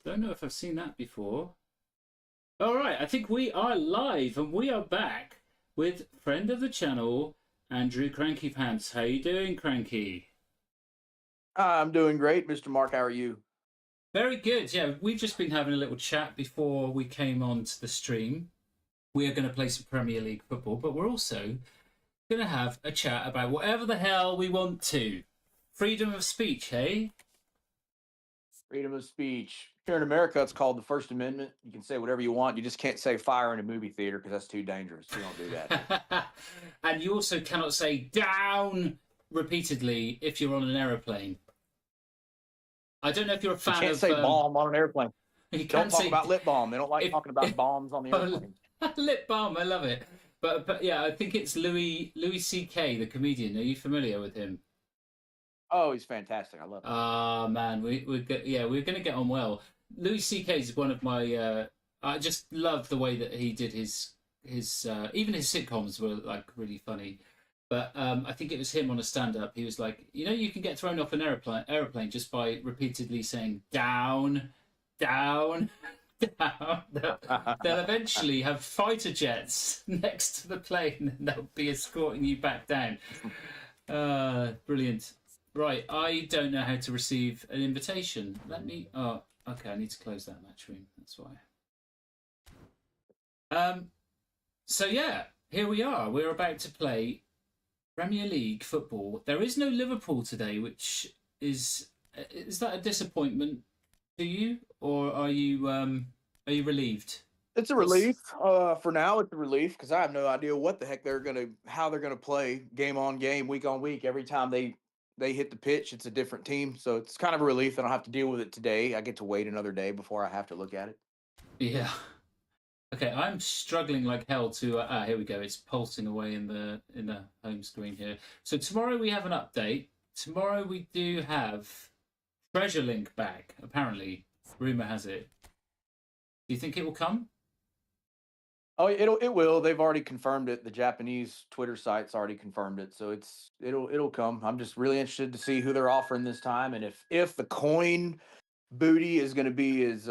Don't know if I've seen that before. All right, I think we are live and we are back with friend of the channel, Andrew Cranky Pants. How you doing, Cranky? I'm doing great, Mr. Mark. How are you? Very good. Yeah, we've just been having a little chat before we came on to the stream. We are going to play some Premier League football, but we're also going to have a chat about whatever the hell we want to. Freedom of speech, hey? Freedom of speech. Here in America, it's called the First Amendment. You can say whatever you want. You just can't say fire in a movie theater because that's too dangerous. You don't do that. And you also cannot say down repeatedly if you're on an aeroplane. I don't know if you're a You fan can't of. say bomb on an airplane. You Don't can't talk say about lip balm. They don't like talking about bombs on the airplane. lip balm. I love it. But yeah, I think it's Louis C.K. the comedian. Are you familiar with him? Oh, he's fantastic. I love him. Ah man, we're going to get on well. Louis C.K. is one of my. I just love the way that he did his even his sitcoms were like really funny. But I think it was him on a stand-up. He was like, you can get thrown off an aeroplane just by repeatedly saying down, down, down. They'll eventually have fighter jets next to the plane, and they'll be escorting you back down. Brilliant. Right, I don't know how to receive an invitation. Let me. Oh, okay. I need to close that match room. That's why. So yeah, here we are. We're about to play Premier League football. There is no Liverpool today, which is that a disappointment to you, or are you relieved? It's a relief. For now, it's a relief because I have no idea what the heck how they're gonna play game on game, week on week. Every time they hit the pitch, it's a different team. So it's kind of a relief. I don't have to deal with it today. I get to wait another day before I have to look at it. Yeah. Okay, I'm struggling like hell to. Here we go. It's pulsing away in the home screen here. So tomorrow we have an update. Tomorrow we do have Treasure Link back. Apparently, rumor has it. Do you think it will come? Oh, it will. They've already confirmed it. The Japanese Twitter site's already confirmed it, so it'll come. I'm just really interested to see who they're offering this time, and if the coin booty is going to be as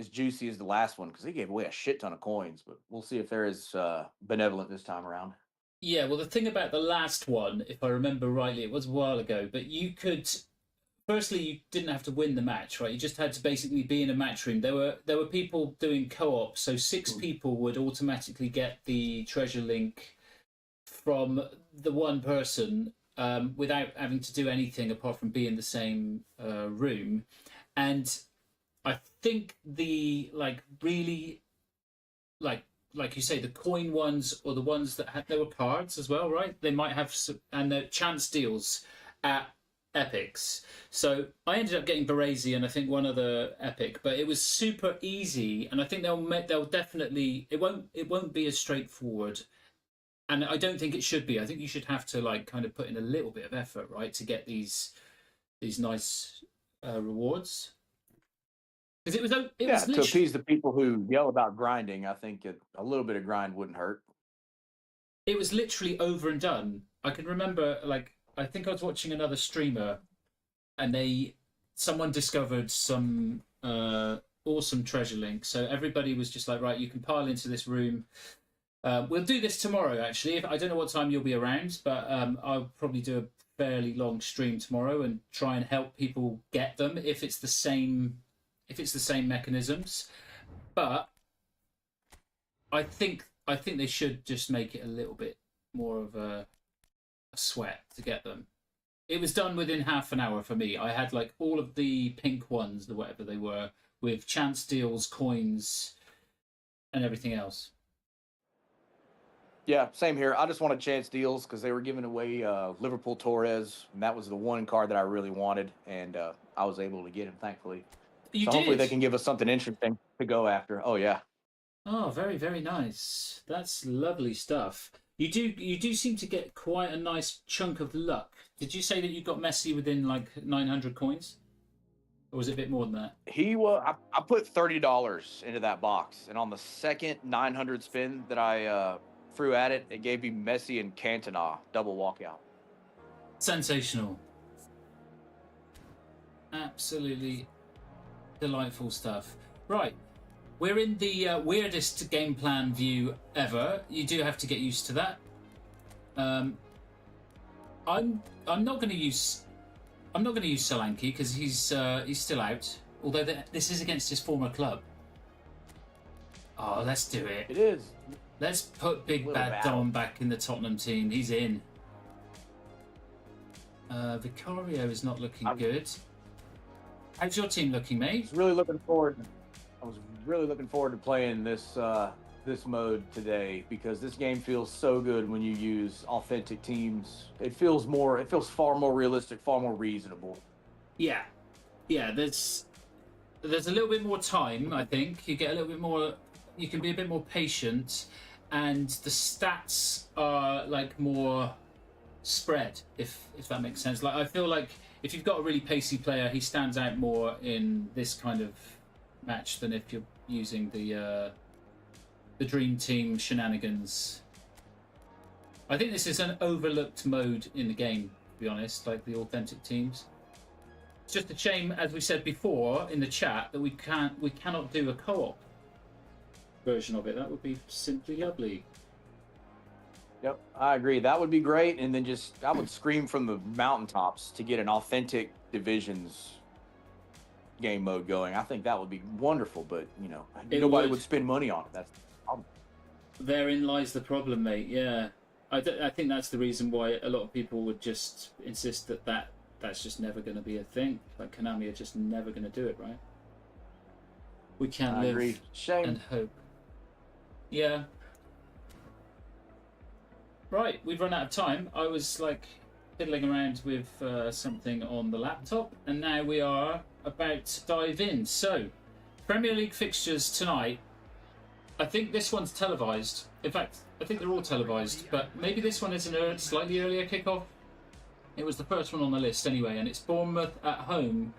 juicy as the last one because they gave away a shit ton of coins. But we'll see if they're as benevolent this time around. Yeah. Well, the thing about the last one, if I remember rightly, it was a while ago, but you could. Firstly, you didn't have to win the match, right? You just had to basically be in a match room. There were people doing co-op, so six people would automatically get the treasure link from the one person without having to do anything apart from be in the same room. And I think the really like you say the coin ones or the ones that had there were cards as well, right? They might have and the chance deals at epics. So I ended up getting Baresi and I think one other epic, but it was super easy. And I think they'll definitely it won't be as straightforward. And I don't think it should be. I think you should have to kind of put in a little bit of effort, right, to get these nice rewards. Because it Yeah, was to literally appease the people who yell about grinding, I think a little bit of grind wouldn't hurt. over and done. I can remember I think I was watching another streamer and someone discovered some awesome treasure link. So everybody was just like, right, you can pile into this room. We'll do this tomorrow. Actually, I don't know what time you'll be around, but I'll probably do a fairly long stream tomorrow and try and help people get them if it's the same mechanisms. But I think they should just make it a little bit more of a sweat to get them. It was done within half an hour for me. I had all of the pink ones, the whatever they were, with chance deals, coins, and everything else. Yeah, same here. I just wanted chance deals because they were giving away Liverpool Torres, and that was the one card that I really wanted, and I was able to get him, thankfully. You So hopefully did. they can give us something interesting to go after. Oh yeah. Oh, very, very nice. That's lovely stuff. You do seem to get quite a nice chunk of luck. Did you say that you got Messi within 900 coins? Or was it a bit more than that? I put $30 into that box, and on the second 900 spin that I threw at it, it gave me Messi and Cantona double walkout. Sensational. Absolutely Delightful stuff. Right. We're in the weirdest game plan view ever. You do have to get used to that. I'm not going to use Solanke because he's still out. Although this is against his former club. Oh, let's do it. It is. Let's put Big Bad Dom back in the Tottenham team. He's in. Vicario is not looking good. How's your team looking, mate? I was really looking forward to playing this this mode today because this game feels so good when you use authentic teams. It feels far more realistic, far more reasonable. Yeah. There's a little bit more time. I think you get a little bit more. You can be a bit more patient, and the stats are like more spread. If that makes sense. Like I feel like if you've got a really pacey player, he stands out more in this kind of match than if you're using the Dream Team shenanigans. I think this is an overlooked mode in the game, to be honest, like the authentic teams. It's just a shame, as we said before in the chat, that we cannot do a co-op version of it. That would be simply lovely. Yep, I agree. That would be great, and then I would scream from the mountaintops to get an authentic Divisions game mode going. I think that would be wonderful, but nobody would spend money on it. That's the problem. Therein lies the problem, mate. Yeah, I think that's the reason why a lot of people would just insist that's just never going to be a thing. Like Konami are just never going to do it, right? We can't live and hope. Yeah. Right, we've run out of time. I was like fiddling around with something on the laptop, and now we are about to dive in. So, Premier League fixtures tonight. I think this one's televised. In fact, I think they're all televised, but maybe this one is a slightly earlier kickoff. It was the first one on the list anyway, and it's Bournemouth at home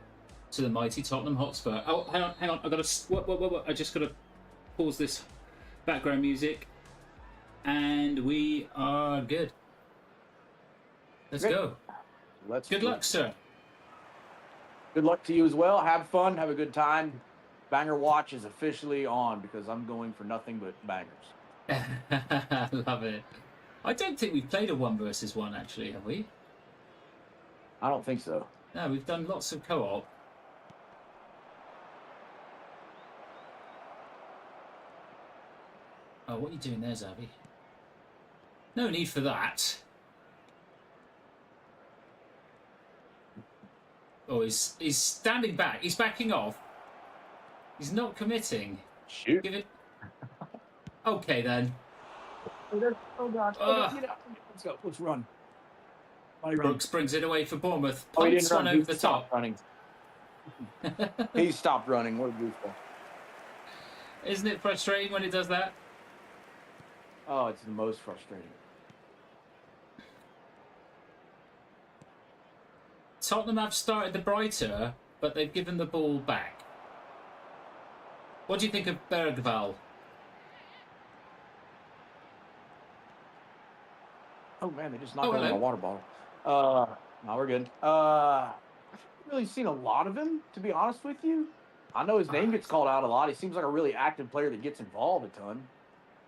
to the mighty Tottenham Hotspur. Oh, hang on. I just got to pause this background music. And we are good. Let's go. Good luck, sir. Good luck to you as well. Have fun. Have a good time. Banger Watch is officially on because I'm going for nothing but bangers. Love it. I don't think we've played a 1 versus 1, actually, have we? I don't think so. No, we've done lots of co-op. Oh, what are you doing there, Zavi? No need for that. Oh, he's standing back. He's backing off. He's not committing. Shoot. Give it. Okay, then. Oh, God. Let's go. Let's run. Brooks brings it away for Bournemouth. He Pumps one over the top. Running. He stopped running. What a goofball. Isn't it frustrating when it does that? Oh, it's the most frustrating. Tottenham have started the brighter, but they've given the ball back. What do you think of Bergvall? Oh, man, they just knocked out my water bottle. No, we're good. I haven't really seen a lot of him, to be honest with you. I know his name gets called out a lot. He seems like a really active player that gets involved a ton.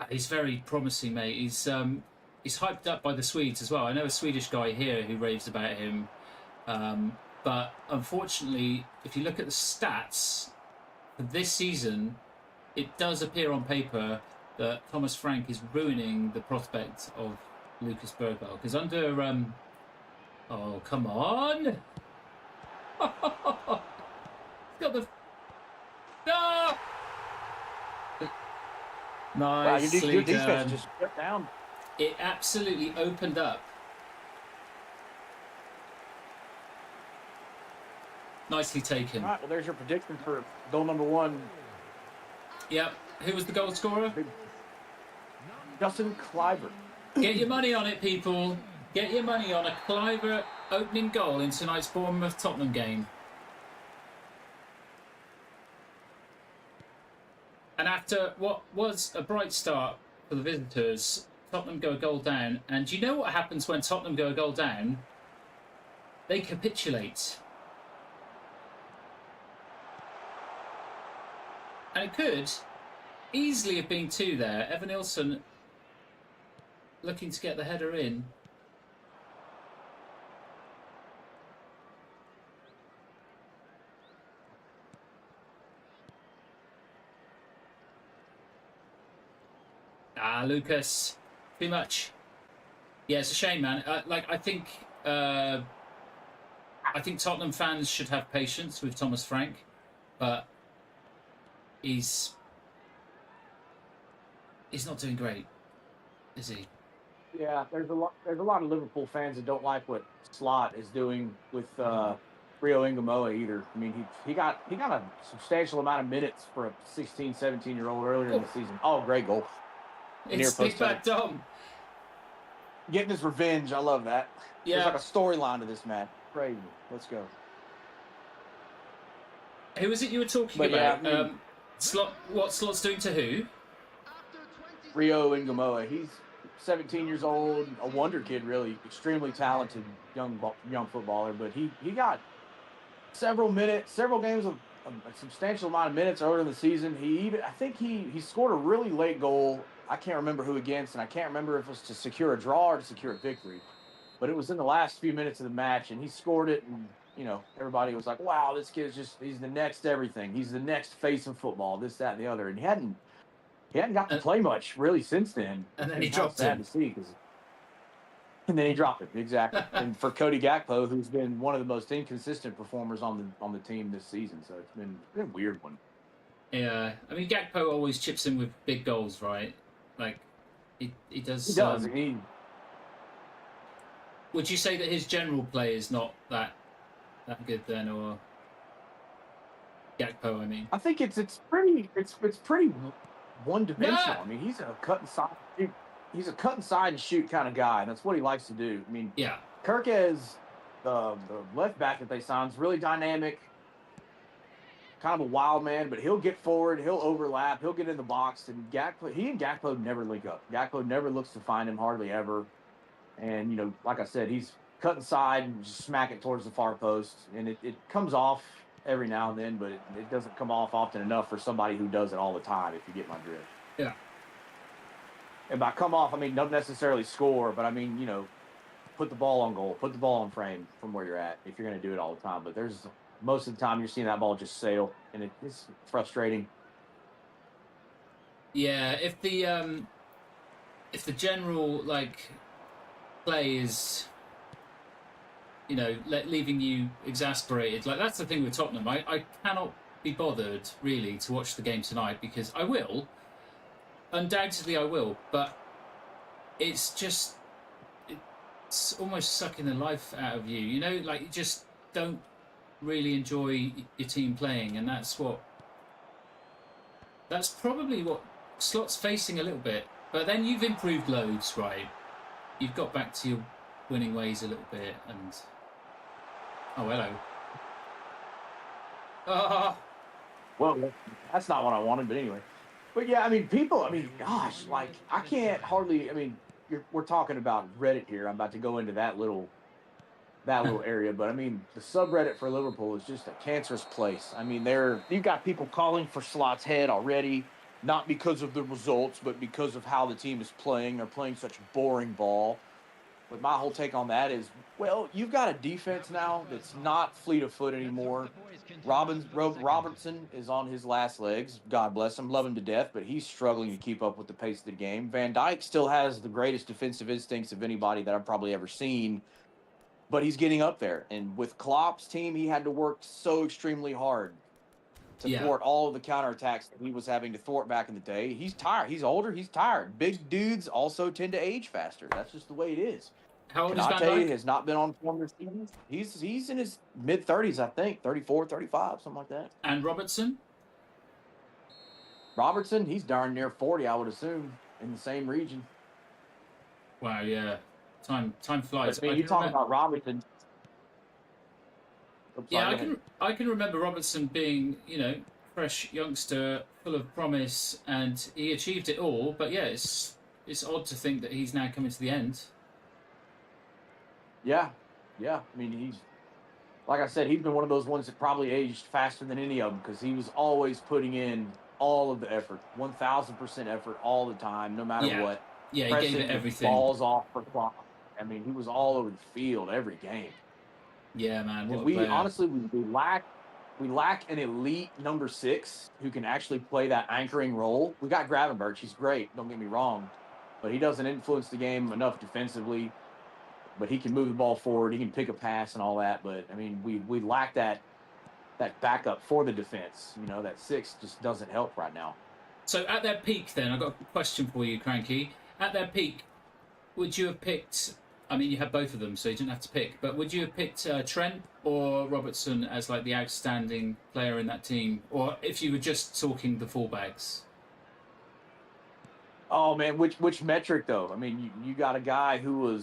He's very promising, mate. He's hyped up by the Swedes as well. I know a Swedish guy here who raves about him. But unfortunately, if you look at the stats for this season, it does appear on paper that Thomas Frank is ruining the prospect of Lucas Bergvall. Because under... oh, come on! He's got the... No! Nicely wow, your defense done. just shut down. It absolutely opened up. Nicely taken. All right, well, there's your prediction for goal number 1. Yep. Who was the goal scorer? Justin Kluivert. Get your money on it, people. Get your money on a Kluivert opening goal in tonight's Bournemouth-Tottenham game. And after what was a bright start for the visitors, Tottenham go a goal down. And do you know what happens when Tottenham go a goal down? They capitulate. And it could easily have been 2 there. Evan Nilsson looking to get the header in. Lucas. Too much. Yeah, it's a shame, man. I think Tottenham fans should have patience with Thomas Frank, but he's not doing great, is he? Yeah, there's a lot. There's a lot of Liverpool fans that don't like what Slot is doing with Rio Ingamoa either. I mean, he got a substantial amount of minutes for a 16, 17-year-old earlier in the season. Oh, great goal! It's Big Bad Dom getting his revenge. I love that. Yeah. There's like a storyline to this match. Crazy. Let's go. Who was it you were talking about? Yeah, Slot. What Slot's doing to who? Rio Ingamoa. He's 17 years old, a wonder kid, really, extremely talented young footballer. But he got several games of a substantial amount of minutes earlier in the season. I think he scored a really late goal. I can't remember who against, and I can't remember if it was to secure a draw or to secure a victory. But it was in the last few minutes of the match, and he scored it. And everybody was like, "Wow, this kid's he's the next everything. He's the next face of football. This, that, and the other." And he hadn't got to play much really since then. And then he dropped it. Sad to see, and then he dropped it, exactly. And for Cody Gakpo, who's been one of the most inconsistent performers on the team this season, so it's been a weird one. Yeah, I mean Gakpo always chips in with big goals, right? Like he does. He does. Would you say that his general play is not that good then, or Gakpo? I mean, I think it's pretty one-dimensional. Yeah. I mean, he's a cut and side and shoot kind of guy, and that's what he likes to do. I mean, yeah. Kirkez, the left back that they signed, is really dynamic, kind of a wild man, but he'll get forward, he'll overlap, he'll get in the box, and Gakpo never link up. Gakpo never looks to find him, hardly ever. And like I said, he's cut inside and just smack it towards the far post, and it comes off every now and then, but it doesn't come off often enough for somebody who does it all the time, if you get my drift. Yeah. And by come off, I mean, don't necessarily score, but I mean, put the ball on goal, put the ball on frame from where you're at if you're going to do it all the time. But most of the time you're seeing that ball just sail, and it's frustrating. Yeah, if the general play is leaving you exasperated, that's the thing with Tottenham. I cannot be bothered really to watch the game tonight, because I will, undoubtedly I will, but it's almost sucking the life out of you. You just don't really enjoy your team playing, and that's probably what Slot's facing a little bit. But then you've improved loads, right? You've got back to your winning ways a little bit, and oh, hello. Well, that's not what I wanted, but anyway. But yeah, I mean, gosh, I can't hardly. I mean, we're talking about Reddit here. I'm about to go into that little area, but I mean, the subreddit for Liverpool is just a cancerous place. I mean, you've got people calling for Slot's head already, not because of the results, but because of how the team is playing. They're playing such boring ball. But my whole take on that is, well, you've got a defense now that's not fleet of foot anymore. Robertson is on his last legs. God bless him. Love him to death, but he's struggling to keep up with the pace of the game. Van Dijk still has the greatest defensive instincts of anybody that I've probably ever seen, but he's getting up there. And with Klopp's team, he had to work so extremely hard to thwart all of the counterattacks that he was having to thwart back in the day. He's tired. He's older. He's tired. Big dudes also tend to age faster. That's just the way it is. How old is Van Dijk? Has not been on form this season. He's in his mid-30s, I think. 34, 35, something like that. And Robertson, he's darn near 40, I would assume, in the same region. Wow, yeah. Time flies. But, you're talking about Robertson. I can remember Robertson being, fresh youngster, full of promise, and he achieved it all. But yeah, it's odd to think that he's now coming to the end. Yeah. I mean, like I said, he's been one of those ones that probably aged faster than any of them, because he was always putting in all of the effort, 1,000% effort all the time, no matter what. Yeah, he Pressing gave it the everything. balls off for clock. I mean, he was all over the field every game. Yeah, man. What And a we player. honestly we lack an elite number 6 who can actually play that anchoring role. We got Gravenberch. He's great. Don't get me wrong, but he doesn't influence the game enough defensively. But he can move the ball forward. He can pick a pass and all that. But I mean, we lack that backup for the defense. You know, that 6 just doesn't help right now. So at their peak, then I've got a question for you, Cranky. At their peak, would you have picked? I mean, you had both of them, so you didn't have to pick. But would you have picked Trent or Robertson as like the outstanding player in that team, or if you were just talking the fullbacks? Oh man, which metric though? I mean, you got a guy who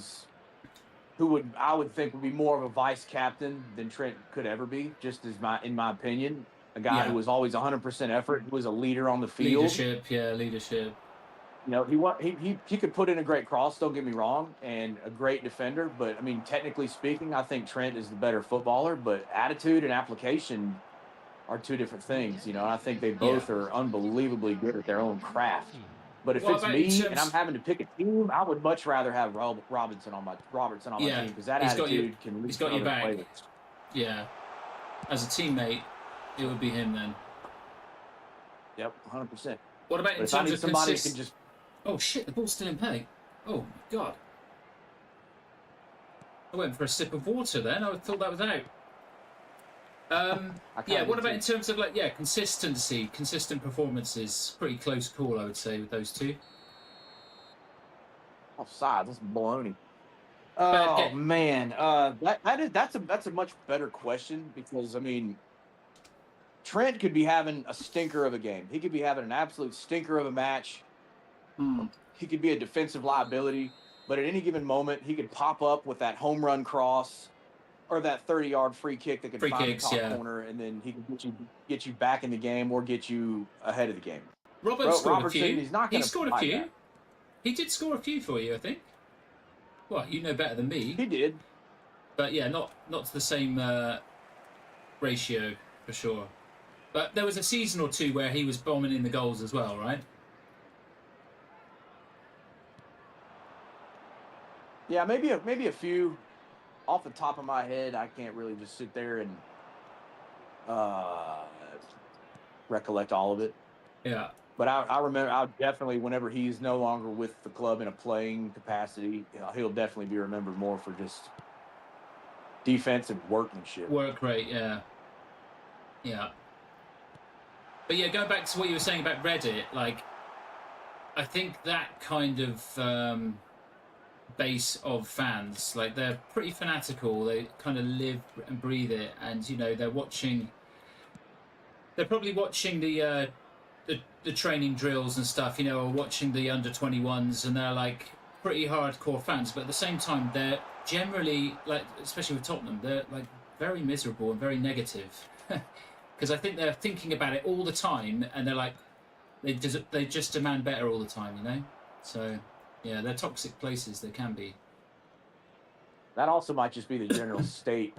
I would think would be more of a vice captain than Trent could ever be, just in my opinion. A guy who was always 100% effort, who was a leader on the field. Leadership. You know, he could put in a great cross, don't get me wrong, and a great defender. But I mean, technically speaking, I think Trent is the better footballer. But attitude and application are two different things, you know. And I think they both are unbelievably good at their own craft. But if it's me and I'm having to pick a team, I would much rather have Robertson on my team because that attitude can. He's got your back. Players. Yeah, as a teammate, it would be him then. Yep, 100%. What about in terms of somebody who can just? Oh shit! The ball's still in play. Oh my god! I went for a sip of water then. I thought that was out. Yeah, what about in terms of consistency, consistent performances? Pretty close call, I would say, with those two. Offside, that's baloney. Oh man, that's a much better question because I mean, Trent could be having a stinker of a game. He could be having an absolute stinker of a match. He could be a defensive liability, but at any given moment, he could pop up with that home run cross. Or that 30-yard free kick that could find the top corner, and then he can get you back in the game or get you ahead of the game. Robertson, a few. He scored a few. That. He did score a few for you, I think. Well, you know better than me. He did, but yeah, not to the same ratio for sure. But there was a season or two where he was bombing in the goals as well, right? Yeah, maybe a few. Off the top of my head, I can't really just sit there and recollect all of it. Yeah. But I remember, I definitely, whenever he's no longer with the club in a playing capacity, he'll definitely be remembered more for just defensive workmanship. Work rate, yeah. Yeah. But yeah, going back to what you were saying about Reddit, like, I think that kind of base of fans, like, they're pretty fanatical. They kind of live and breathe it, and you know, they're probably watching the training drills and stuff, you know, or watching the under-21s, and they're like pretty hardcore fans. But at the same time, they're generally, like, especially with Tottenham, they're like very miserable and very negative because I think they're thinking about it all the time, and they're like they just demand better all the time, you know. So yeah, they're toxic places. They can be. That also might just be the general state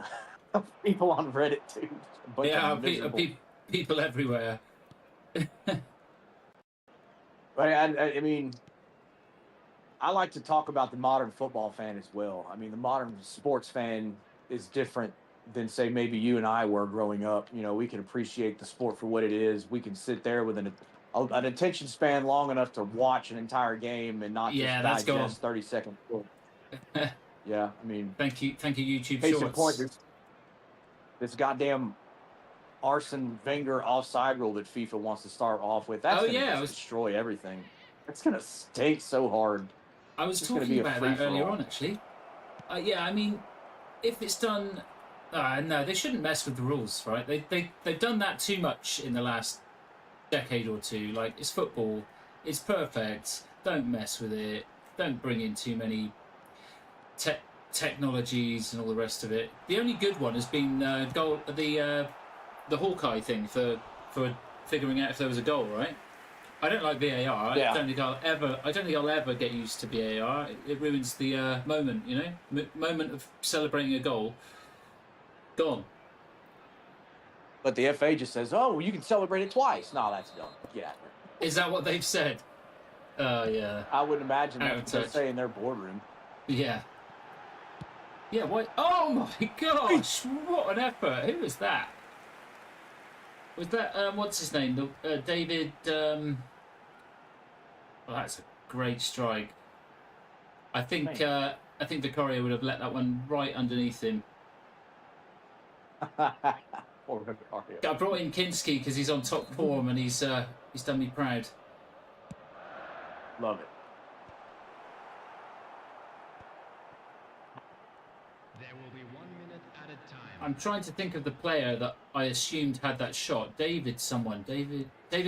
of people on Reddit too. People everywhere. I mean, I like to talk about the modern football fan as well. I mean, the modern sports fan is different than, say, maybe you and I were growing up. You know, we can appreciate the sport for what it is. We can sit there with an attention span long enough to watch an entire game and not just digest 30-second. Yeah, I mean, thank you, YouTube case Shorts. In point, this goddamn Arsene Wenger offside rule that FIFA wants to start off with. That's gonna destroy everything. It's gonna stink so hard. I was talking about that earlier on, actually. Yeah, I mean, if it's done, no, they shouldn't mess with the rules, right? They've done that too much in the last decade or two. Like, it's football, it's perfect. Don't mess with it. Don't bring in too many technologies and all the rest of it. The only good one has been the Hawkeye thing for figuring out if there was a goal, right? I don't like VAR. I don't think I'll ever get used to VAR. It ruins the moment, you know, moment of celebrating a goal. Gone. But the FA just says, "Oh, well, you can celebrate it twice." No, that's dumb. Get out of here. Is that what they've said? Yeah. I wouldn't imagine Out that's of what they touch. say in their boardroom. Yeah. Yeah, what? Oh my gosh! What an effort! Who was that? Was that what's his name? David. Oh, that's a great strike. I think Vicario would have let that one right underneath him. Poor Vicario. I brought in Kinski because he's on top form and he's done me proud. Love it. There will be 1 minute at a time. I'm trying to think of the player that I assumed had that shot. David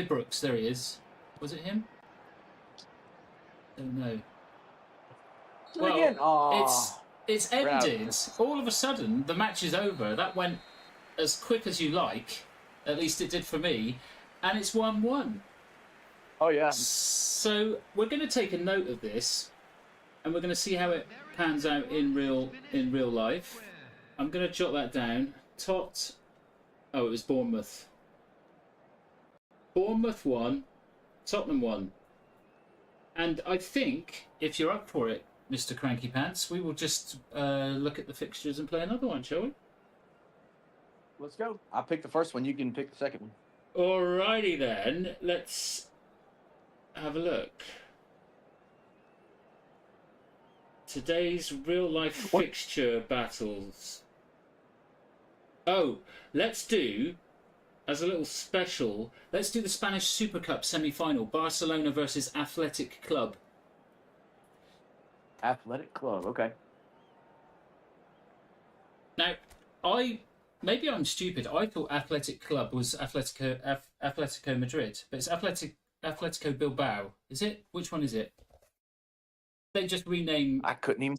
Brooks. There he is. Was it him? Don't know. Well, Again. it's ended. All of a sudden, the match is over. That went as quick as you like. At least it did for me. And it's 1-1. Oh, yeah. So we're going to take a note of this, and we're going to see how it pans out in real life. I'm going to jot that down. Oh, it was Bournemouth. Bournemouth 1, Tottenham 1. And I think, if you're up for it, Mr. Cranky Pants, we will just look at the fixtures and play another one, shall we? Let's go. I'll pick the first one. You can pick the second one. Alrighty then. Let's have a look. Today's real-life fixture battles. Oh, let's do, as a little special, let's do the Spanish Super Cup semi-final. Barcelona versus Athletic Club. Athletic Club. Okay. Now, maybe I'm stupid. I thought Athletic Club was Atletico Madrid, but it's Atletico Bilbao. Is it? Which one is it? They just rename. I couldn't even.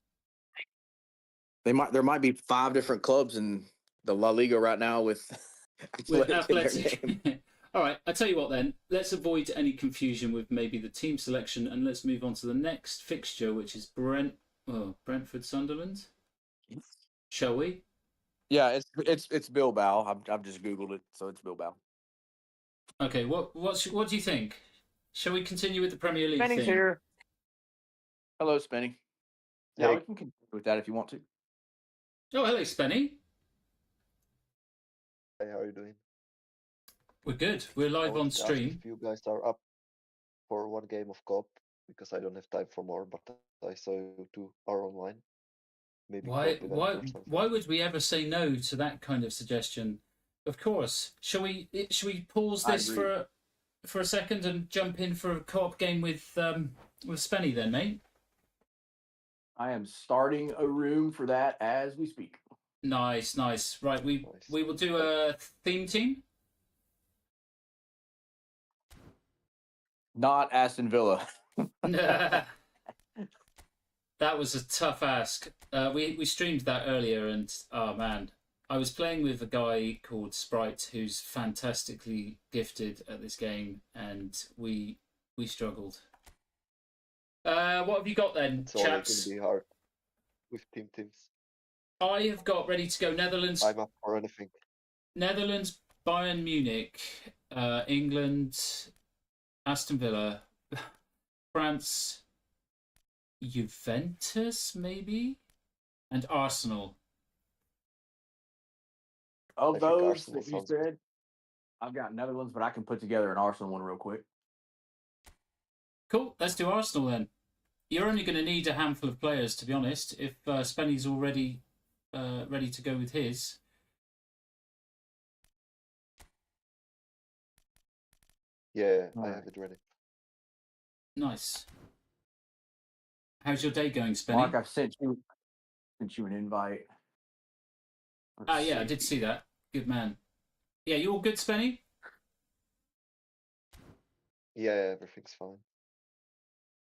There might be 5 different clubs in the La Liga right now with Athletic. All right, I tell you what then. Let's avoid any confusion with maybe the team selection, and let's move on to the next fixture, which is Brentford Sunderland. Shall we? Yeah, it's Bilbao. I've just googled it, so it's Bilbao. Okay, what do you think? Shall we continue with the Premier League Spenny's thing? here. Hello, Spenny. Yeah, Hey. we can continue with that if you want to. Oh, hello, Spenny. Hey, how are you doing? We're good. We're I live on wanted to ask stream. if you guys are up for one game of co-op, because I don't have time for more, but I saw you two are online. Maybe Why co-op event or something. why would we ever say no to that kind of suggestion? Of course. Shall we pause I this agree. for a second and jump in for a co-op game with Spenny then, mate? I am starting a room for that as we speak. Nice. Right, we Nice. will do a theme team. Not Aston Villa. That was a tough ask. We streamed that earlier, and oh man, I was playing with a guy called Sprite who's fantastically gifted at this game, and we struggled. What have you got then, It's always chaps? going to be hard with teams. I have got ready to go. Netherlands, I'm up for anything. Bayern Munich, England, Aston Villa, France, Juventus, maybe, and Arsenal. Of I think those Arsenal that you sounds good. said, I've got Netherlands, but I can put together an Arsenal one real quick. Cool. Let's do Arsenal then. You're only going to need a handful of players, to be honest. If Spenny's already ready to go with his. Yeah, I Alright. have it ready. Nice. How's your day going, Spenny? Mark, I've sent you an invite. Let's Yeah, I did see that. Good man. Yeah, you all good, Spenny? Yeah, everything's fine.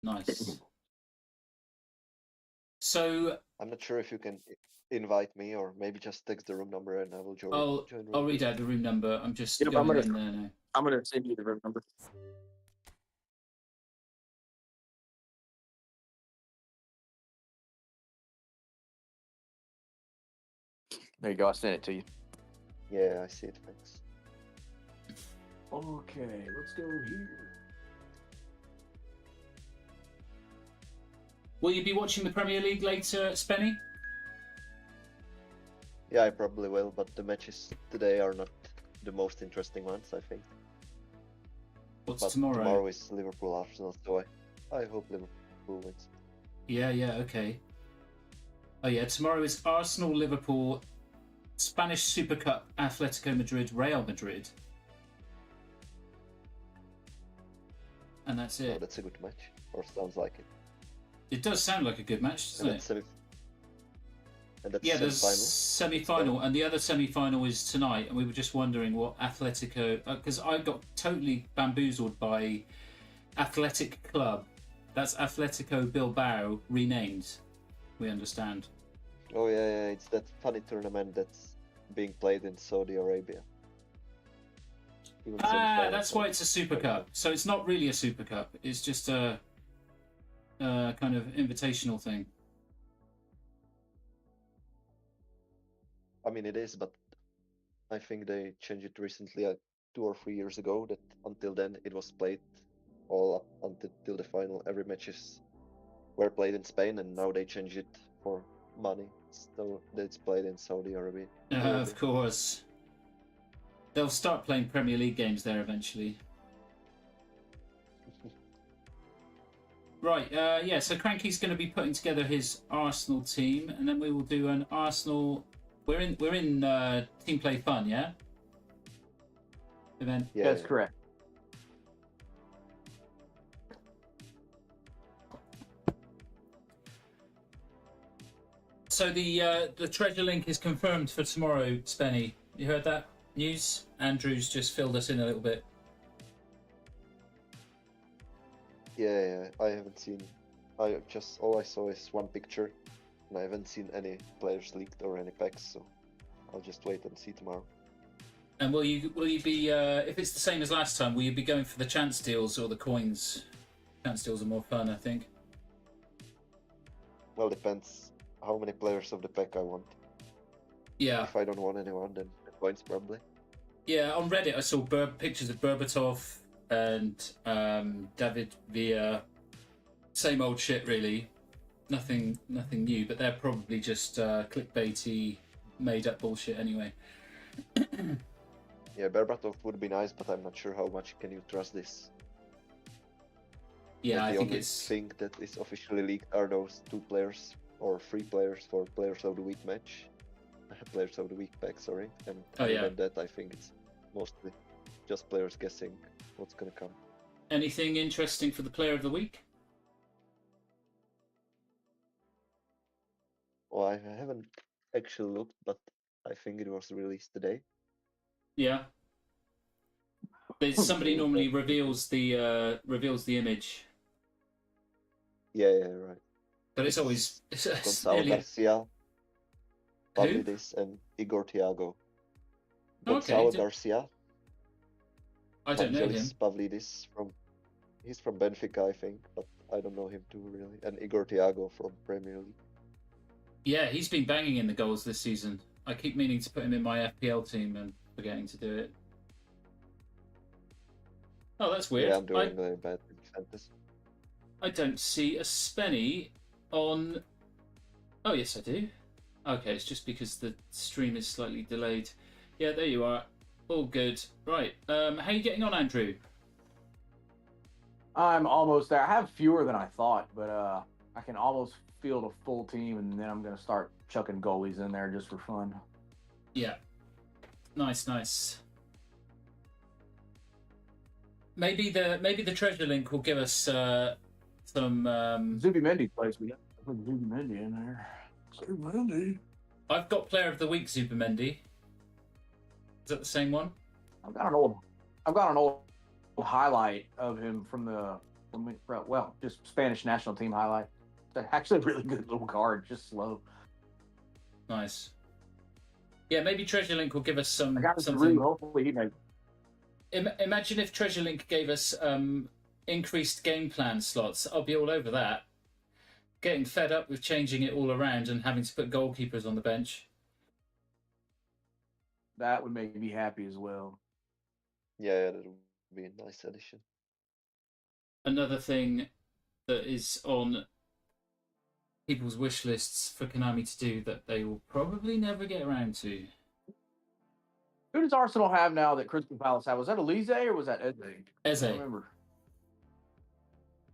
Nice. So I'm not sure if you can invite me, or maybe just text the room number and I will join. I'll room. read out the room number. I'm just Yep, going in there now. I'm gonna send you the room number. There you go. I sent it to you. Yeah, I see it. Thanks. Okay, let's go here. Will you be watching the Premier League later, Spenny? Yeah, I probably will, but the matches today are not the most interesting ones, I think. What's But tomorrow? tomorrow is Liverpool Arsenal, so I hope Liverpool wins. Yeah, okay. Oh yeah, tomorrow is Arsenal, Liverpool, Spanish Super Cup, Atletico Madrid, Real Madrid. And that's Oh, it. that's a good match, or sounds like it. It does sound like a good match, doesn't And it? that's Yeah, there's semi-final. semi-final, and the other semi-final is tonight. And we were just wondering what Atletico, because I got totally bamboozled by Athletic Club. That's Atletico Bilbao renamed. We understand. Oh yeah, it's that funny tournament that's being played in Saudi Arabia. Even semi-final, That's so why it's a Super very Cup. fun. So it's not really a Super Cup. It's just a kind of invitational thing. I mean, it is, but I think they changed it recently, 2 or 3 years ago. That until then it was played all up until the final. Every matches were played in Spain, and now they changed it for money, so that it's played in Saudi Arabia. Of course. They'll start playing Premier League games there eventually. Right, yeah, so Cranky's going to be putting together his Arsenal team, and then we will do an Arsenal... We're in Team Play Fun, yeah? Event. Yeah, That's yeah. correct. So the treasure link is confirmed for tomorrow, Spenny. You heard that news? Andrew's just filled us in a little bit. Yeah, I haven't seen. All I saw is one picture, and I haven't seen any players leaked or any packs, so I'll just wait and see tomorrow. And will you be if it's the same as last time? Will you be going for the chance deals or the coins? Chance deals are more fun, I think. Well, depends how many players of the pack I want. Yeah, If I don't want anyone, then the points probably. yeah. On Reddit, I saw pictures of Berbatov and David Villa. Same old shit, really. Nothing new. But they're probably just clickbaity, made-up bullshit anyway. Yeah, Berbatov would be nice, but I'm not sure how much can you trust this. Yeah, But I the think only it's thing that is officially leaked are those 2 players or 3 players for Players of the Week match. Players of the Week pack, sorry. And Oh, other yeah. than that, I think it's mostly just players guessing what's gonna come. anything interesting for the Player of the Week. Well, I haven't actually looked, but I think it was released today. Yeah. There's somebody normally reveals the image, Yeah, right. but it's always it's Gonzalo nearly... Garcia, Who? Pavlidis, and Igor Thiago. Okay, Gonzalo Garcia, I don't know him. Vangelis Pavlidis he's from Benfica, I think, but I don't know him too really. And Igor Thiago from Premier League. Yeah, he's been banging in the goals this season. I keep meaning to put him in my FPL team and forgetting to do it. Oh, that's weird. Yeah, I'm doing very bad in fantasy. I don't see a Spenny on... Oh, yes, I do. Okay, it's just because the stream is slightly delayed. Yeah, there you are. All good. Right, how are you getting on, Andrew? I'm almost there. I have fewer than I thought, but I can almost field a full team, and then I'm going to start chucking goalies in there just for fun. Yeah. Nice. Maybe the treasure link will give us some... Zubimendi plays. We got Zubimendi in there. Zubimendi. I've got Player of the Week, Zubimendi. Is that the same one? I've got an old highlight of him from just Spanish national team highlight. It's actually a really good little card, just slow. Nice. Yeah, maybe Treasure Link will give us I got something. hopefully he makes. Imagine if Treasure Link gave us increased game plan slots. I'll be all over that. Getting fed up with changing it all around and having to put goalkeepers on the bench. That would make me happy as well. Yeah, that would be a nice addition. Another thing that is on people's wish lists for Konami to do that they will probably never get around to. Who does Arsenal have now that Crystal Palace had? Was that Elise or was that Eze? Eze. I don't remember.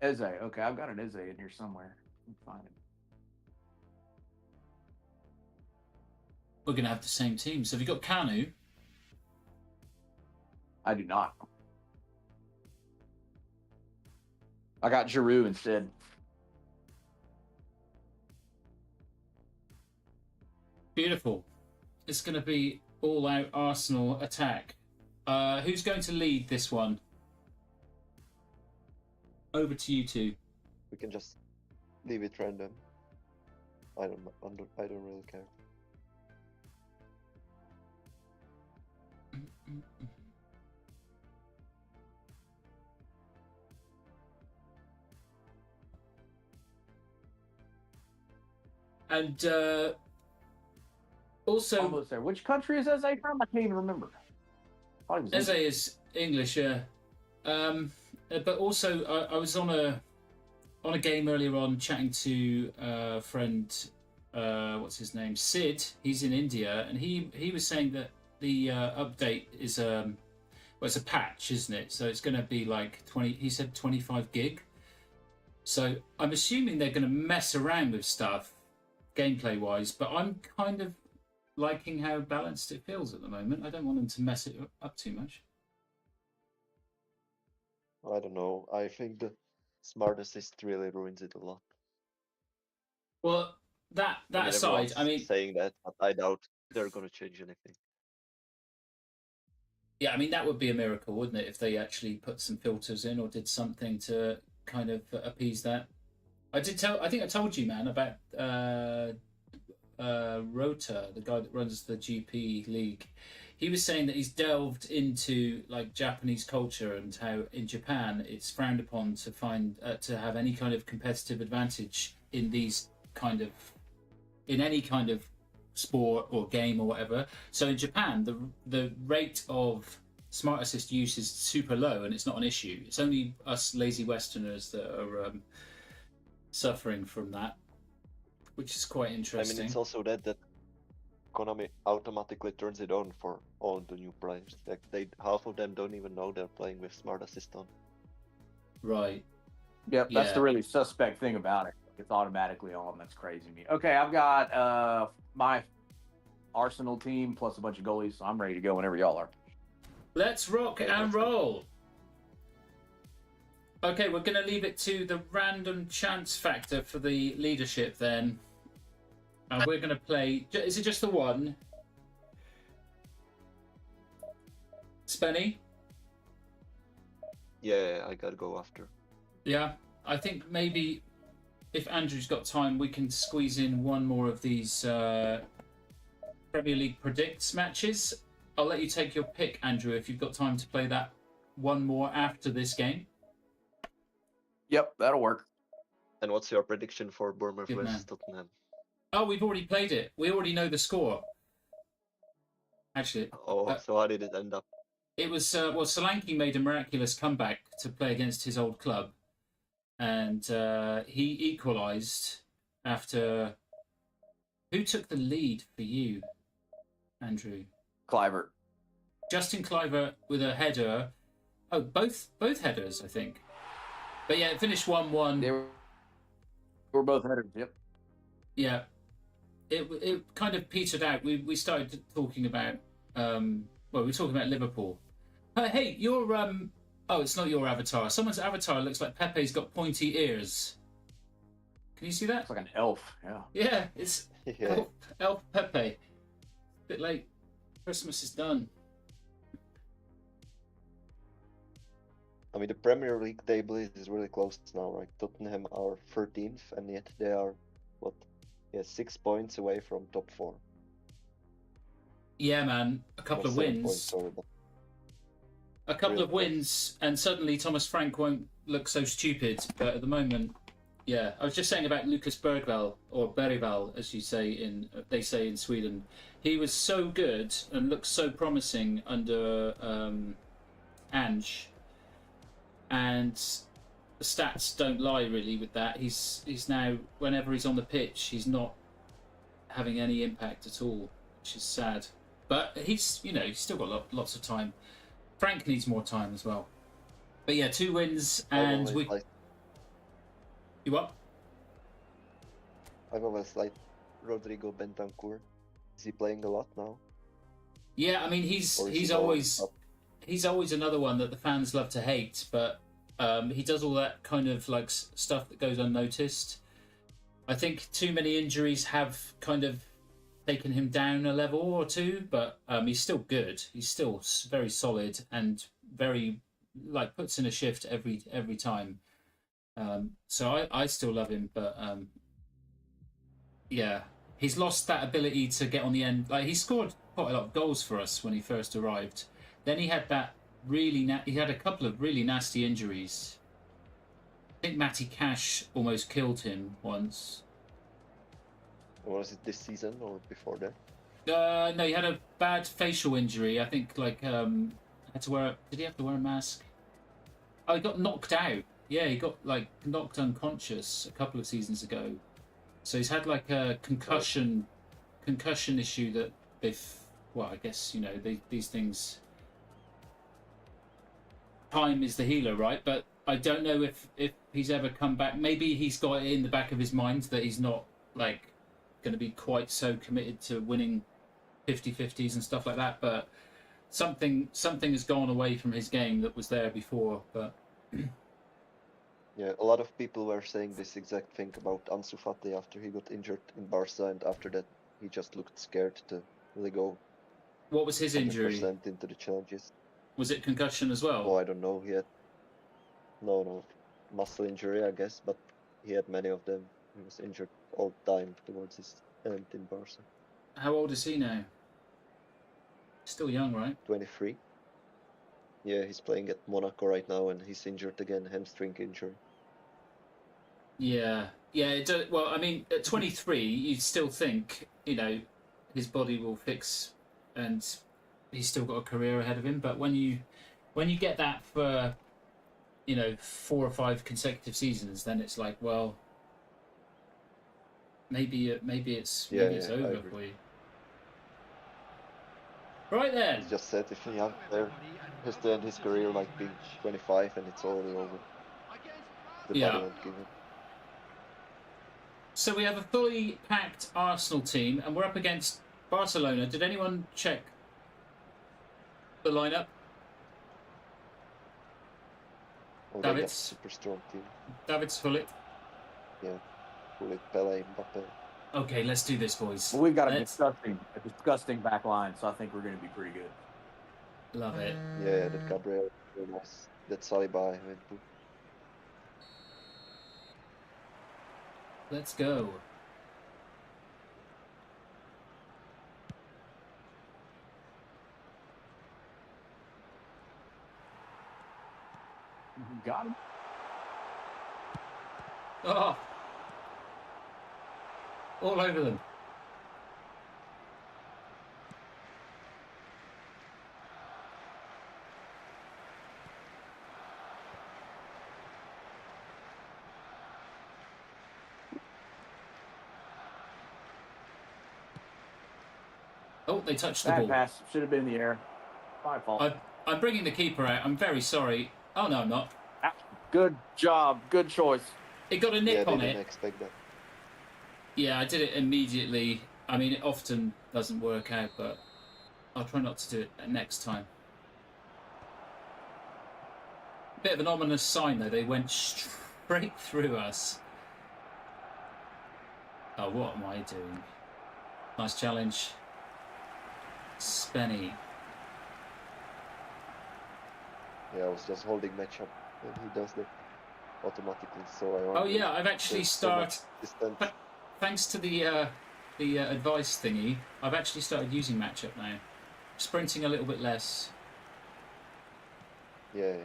Eze. Okay, I've got an Eze in here somewhere. Let me find it. We're going to have the same team. So have you got Kanu? I do not. I got Giroud instead. Beautiful. It's going to be all-out Arsenal attack. Who's going to lead this one? Over to you two. We can just leave it random. I don't really care. And also, Almost there. Which country is Eze from? I can't even remember. Eze is English, yeah. But also, I was on a game earlier on chatting to a friend. What's his name? Sid. He's in India, and he was saying that the update is well, it's a patch, isn't it? So it's going to be like 20. He said 25 gig. So I'm assuming they're going to mess around with stuff, gameplay wise. But I'm kind of liking how balanced it feels at the moment. I don't want them to mess it up too much. I don't know. I think the smart assist really ruins it a lot. Well, that aside, I mean, saying that, but I doubt they're going to change anything. Yeah, I mean that would be a miracle, wouldn't it, if they actually put some filters in or did something to kind of appease that. I think I told you, man, about Rota, the guy that runs the GP league. He was saying that he's delved into like Japanese culture and how in Japan it's frowned upon to find to have any kind of competitive advantage in these in any kind of sport or game or whatever. So in Japan, the rate of smart assist use is super low and it's not an issue. It's only us lazy Westerners that are suffering from that, which is quite interesting. I mean, it's also that Konami automatically turns it on for all the new players. Like half of them don't even know they're playing with smart assist on. Right. Yep, that's the really suspect thing about it. It's automatically on. That's crazy to me. Okay, I've got my Arsenal team plus a bunch of goalies, so I'm ready to go whenever y'all are. Let's rock and roll. Okay, we're going to leave it to the random chance factor for the leadership then. And we're going to play... Is it just the one? Spenny? Yeah, I gotta go after. Yeah, I think maybe if Andrew's got time, we can squeeze in one more of these Premier League Predicts matches. I'll let you take your pick, Andrew, if you've got time to play that one more after this game. Yep, that'll work. And what's your prediction for Bournemouth versus Tottenham? Oh, we've already played it. We already know the score. Actually. So how did it end up? It was, Solanke made a miraculous comeback to play against his old club. And he equalised after... Who took the lead for you, Andrew? Clivert. Justin Clivert with a header. Oh, both headers, I think. But yeah, it finished 1-1. They were both headers, yep. Yeah. It kind of petered out. We started talking about we were talking about Liverpool. Hey, your oh, it's not your avatar. Someone's avatar looks like Pepe's got pointy ears. Can you see that? It's like an elf, yeah. Yeah, it's elf Pepe. Bit late. Christmas is done. I mean, the Premier League table is really close now, right? Tottenham are 13th, and yet they are 6 points away from top 4. Yeah, man. A couple of wins. A couple of wins, and suddenly Thomas Frank won't look so stupid. But at the moment, yeah. I was just saying about Lucas Bergvall, or Bergvall, as they say in Sweden. He was so good and looked so promising under Ange, and the stats don't lie really with that. He's now, whenever he's on the pitch, he's not having any impact at all, which is sad. But he's still got lots of time. Frank needs more time as well. But yeah, 2 wins and we. You what? I've always liked Rodrigo Bentancur. Is he playing a lot now? Yeah, I mean he's always another one that the fans love to hate, but he does all that kind of like stuff that goes unnoticed. I think too many injuries have kind of taken him down a level or two, but he's still good. He's still very solid and very puts in a shift every time. So I still love him, but yeah, he's lost that ability to get on the end. Like he scored quite a lot of goals for us when he first arrived. Then he had that he had a couple of really nasty injuries. I think Matty Cash almost killed him once. Was it this season or before that? No, he had a bad facial injury. I think had to wear. Did he have to wear a mask? Oh, he got knocked out. Yeah, he got knocked unconscious a couple of seasons ago. So he's had like a concussion issue that I guess these things. Time is the healer, right? But I don't know if he's ever come back. Maybe he's got it in the back of his mind that he's not going to be quite so committed to winning 50-50s and stuff like that. But something has gone away from his game that was there before. But yeah, a lot of people were saying this exact thing about Ansu Fati after he got injured in Barca, and after that he just looked scared to really go. What was his injury? 100% into the challenges. Was it concussion as well? Oh, I don't know yet. No, muscle injury, I guess, but he had many of them. He was injured all the time towards his end in Barca. How old is he now? Still young, right? 23. Yeah, he's playing at Monaco right now, and he's injured again, hamstring injury. Yeah. Well, I mean, at 23, you'd still think, his body will fix, and he's still got a career ahead of him. But when you get that for 4 or 5 consecutive seasons, then it's like, well, maybe it's over for you. Right then. He just said if he has to end his career being 25 and it's already over. The body won't give him. So we have a fully packed Arsenal team, and we're up against Barcelona. Did anyone check the lineup? Oh, David's super strong team. David's fully. Yeah, Gullit, Pele, Mbappe. Okay, let's do this, boys. Well, we've got a disgusting back line, so I think we're going to be pretty good. Love it. Yeah, that Gabriel, very nice. That Saliba, went to. Let's go. Got him. Oh. All over them. Oh, they touched the Bad ball. pass. Should have been in the air. My fault. I'm bringing the keeper out. I'm very sorry. Oh, no, I'm not. Good job. Good choice. It got a nip on I it. didn't expect that. Yeah, I did it immediately. I mean, it often doesn't work out, but I'll try not to do it next time. Bit of an ominous sign, though. They went straight through us. Oh, what am I doing? Nice challenge. Spenny. Yeah, I was just holding matchup and he does that automatically, so I Oh yeah, I've actually started. Distance. Thanks to the advice thingy, I've actually started using matchup now. Sprinting a little bit less. Yeah.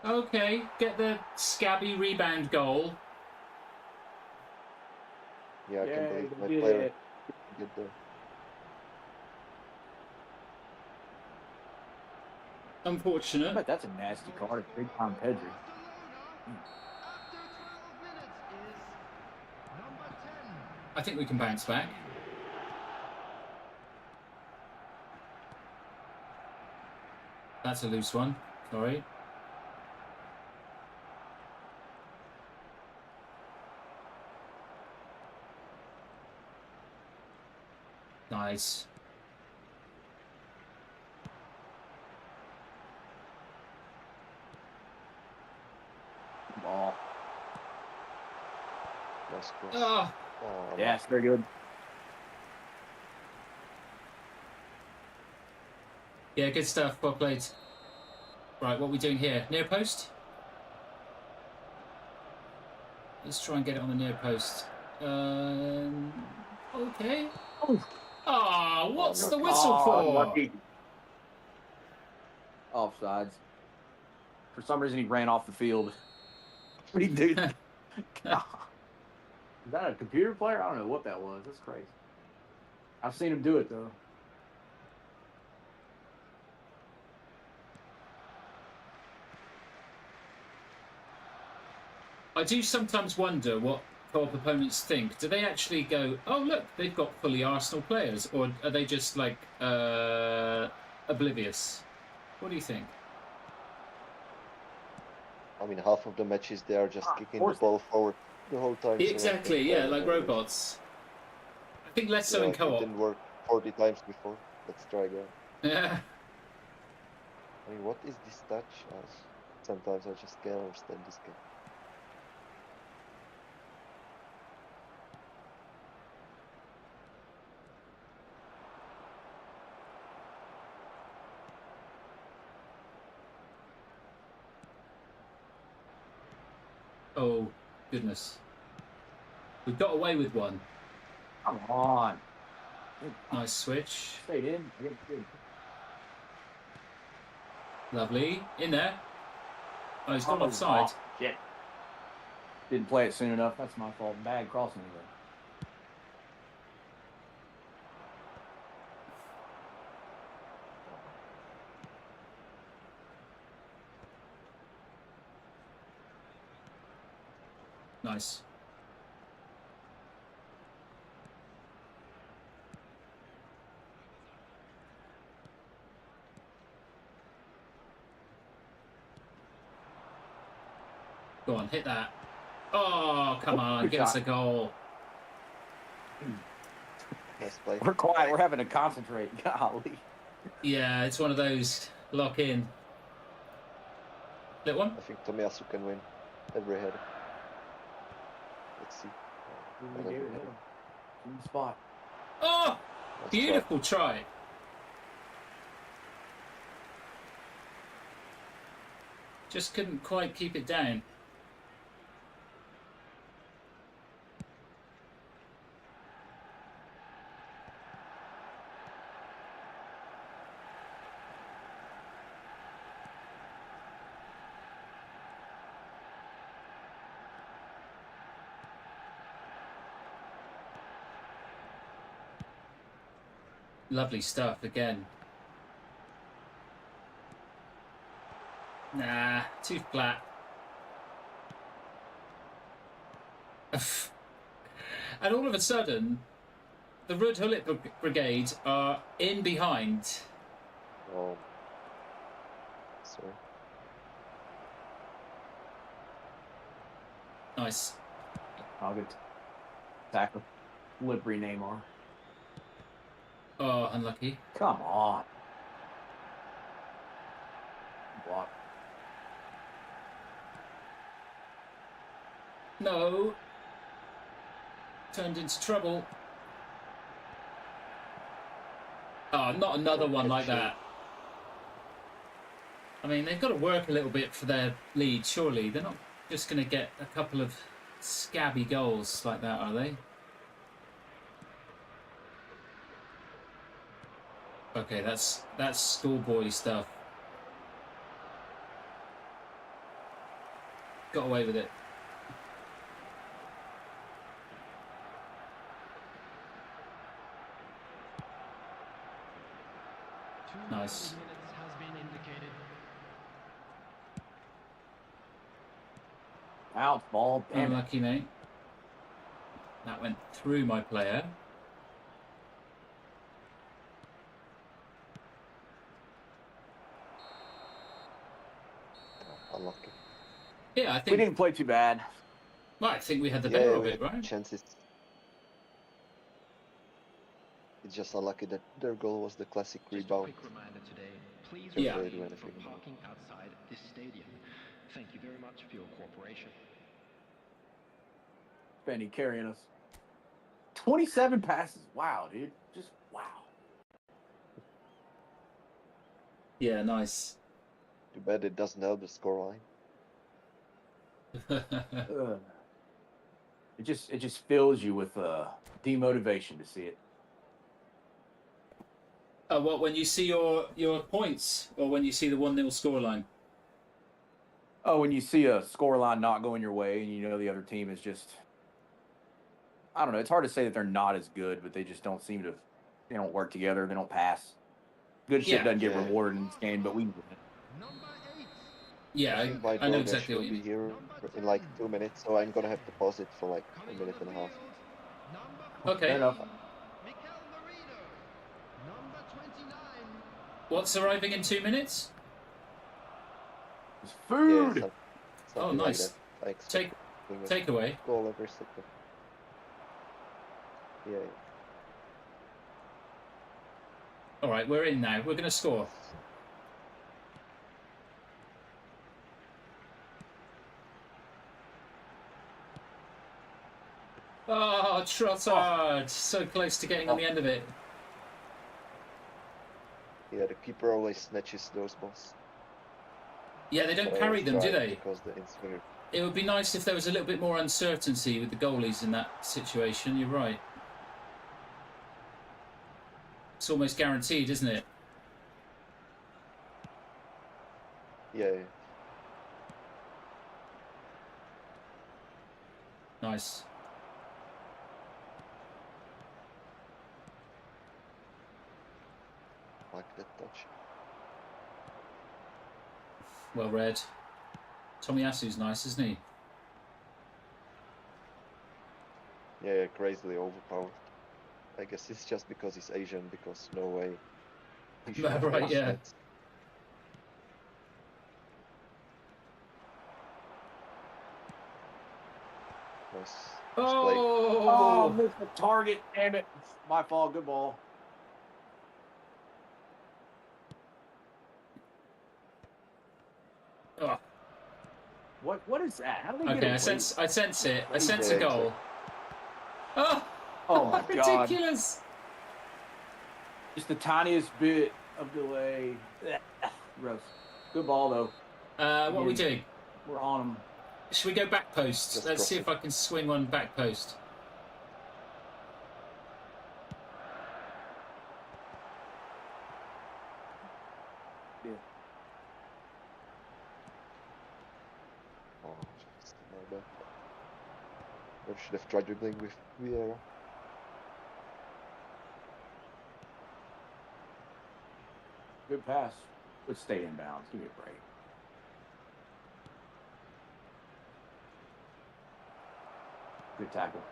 Okay, get the scabby rebound goal. Yeah, I can't Yay, believe they my did player it. didn't get there. I Unfortunate. bet that's a nasty card. Big time Pedri. Barcelona, after 12 minutes, is number 10. I think we can bounce back. That's a loose one. Sorry. Nice. Ball. Nice cross. Oh, Oh, Yes, very good. yeah, good stuff. Well played. Right, what are we doing here? Near post? Let's try and get it on the near post. Okay. Ah, what's the whistle for? Unlucky. Offsides. For some reason, he ran off the field. What did he do? God. Is that a computer player? I don't know what that was. That's crazy. I've seen him do it, though. I do sometimes wonder what co-op opponents think. Do they actually go, oh, look, they've got fully Arsenal players? Or are they just, like, oblivious? What do you think? I mean, half of the matches they are just kicking the course. ball forward the whole time. so I Exactly, think, yeah, like robots. I think less so Yeah, in if it co-op. didn't work 40 times before. Let's try again. Yeah. I mean, what is this touch? Sometimes I just can't understand this game. Oh, goodness. We got away with one. Come on. Nice switch. Stayed in. Good. Lovely. In there. Oh, he's gone offside. Shit. Didn't play it soon enough. That's my fault. Bad crossing anyway. Nice. Go on, hit that. Oh, come on, good give us shot. a goal. Nice play. We're quiet. We're having to concentrate. Golly. Yeah, it's one of those lock in. Little one? I think Tomiyasu can win every header. Let's see. We Not gave every it header. him. In the spot. Oh, Nice beautiful try. Just couldn't quite keep it down. Lovely stuff again. Nah, too flat. And all of a sudden, the Ruud Gullit Brigade are in behind. Oh. Sorry. Nice. Oh, good. Tackle. Slippery Neymar. Oh, unlucky. Come on. Block. No. Turned into trouble. Oh, not another one like that. I mean, they've got to work a little bit for their lead, surely. They're not just going to get a couple of scabby goals like that, are they? Okay, that's schoolboy stuff. Got away with it. Nice. minutes has been indicated. Out ball. Damn it. Unlucky, mate. That went through my player. Unlucky. Yeah, I We think. didn't play too bad. Well, I think we had the Yeah, better of we it, had right? chances. It's just unlucky that their goal was the classic Just a rebound. quick reminder today, please Didn't Yeah. really do refrain from anything. parking outside this stadium. Thank you very much for your cooperation. Benny carrying us. 27 passes. Wow, dude. Just wow. Yeah, nice. Too bad it doesn't help the scoreline. Ugh. It just fills you with demotivation to see it. What, when you see your points, or when you see the 1-0 scoreline? Oh, when you see a scoreline not going your way and you know the other team is just, I don't know. It's hard to say that they're not as good, but they just don't seem to, they don't work together. They don't pass. Good shit Yeah. doesn't get Yeah. rewarded in this game, but we. Number 8. Yeah, I think my I know DoorDash exactly will what you be mean. here in like 2 minutes, so I'm gonna have to pause it for like a Coming minute on and the a half. field, number Okay. Fair enough. Mikel Merino. Number 29. What's arriving in 2 minutes? It's Yeah, food. something like nice. that. I expect Takeaway. goal every second. Yeah. All right, we're in now. We're going to score. Oh, Trossard! So close to getting on the end of it. Yeah, the keeper always snatches those balls. Yeah, they don't So I carry always them, do try they? Because the in-swinger. It would be nice if there was a little bit more uncertainty with the goalies in that situation. You're right. It's almost guaranteed, isn't it? Yeah, yeah. Nice. Like that touch. Well read. Tomiyasu's nice, isn't he? Yeah, crazily overpowered. I guess it's just because he's Asian, because no way he should have Right, those yeah. stats. Nice. Nice play. Oh, Oh! missed the target. Damn it. My fault. Good ball. Oh. What is that? How do they get Okay, away? I sense it. I sense Yeah, a goal. Oh! Oh my God. Ridiculous! Just the tiniest bit of delay. Gross. Good ball though. What are we doing? We're on them. Should we go back post? Just Let's cross see it. if I can swing one back post. Yeah. Oh, just my bad. I should have tried dribbling with Vieira. Good pass. Let's stay in bounds. Give me a break. Good tackle.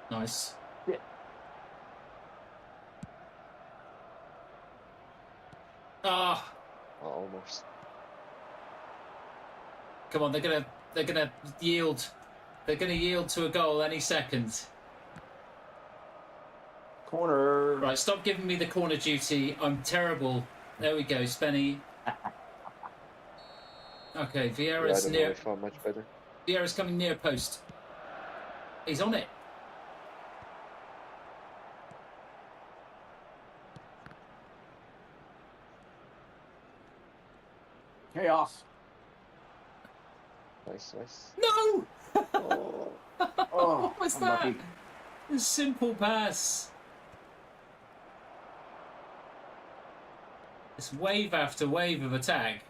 Nice. Yeah. Ah! Almost. Come on, they're gonna yield. They're gonna yield to a goal any second. Corner. Right, stop giving me the corner duty. I'm terrible. There we go, Spenny. Okay, Yeah, I Vieira's don't know near. if I'm much better. Vieira's coming near post. He's on it. Chaos. Nice, nice. No! Oh, Oh, What was that? unlucky. A simple pass. It's wave after wave of attack.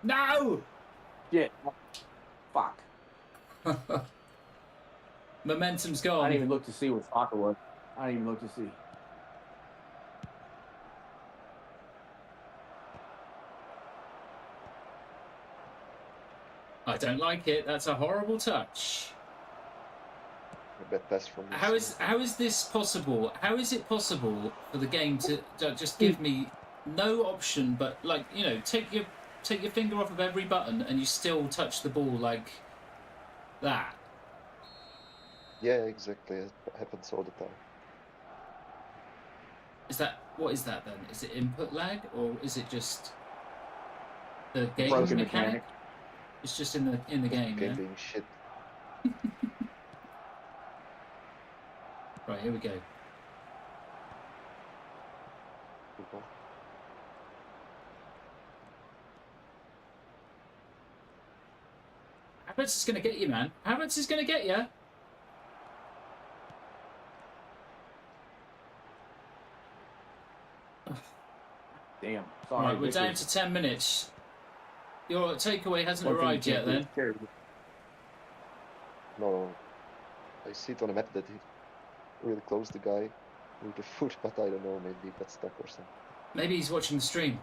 No! Shit. Fuck. Momentum's I gone. didn't even look to see what soccer was. I didn't even look to see. I don't like it. That's a horrible touch. A bad pass from me. How is this possible? How is it possible for the game to just give me no option but, like, you know, take your finger off of every button and you still touch the ball like that? Yeah, exactly. It happens all the time. What is that then? Is it input lag or is it just the game Broken mechanic? mechanic. It's just in the game, Game yeah. being shit. Right, here we go. Good ball. Havertz is going to get you, man. Havertz is going to get you. Damn. Sorry, Right, we're Victor. down to 10 minutes. Your takeaway hasn't One thing arrived you yet, can't then. do is carry- No, I see it on the map that he really close the guy with the foot, but I don't know, maybe he got stuck or something. Maybe he's watching the stream.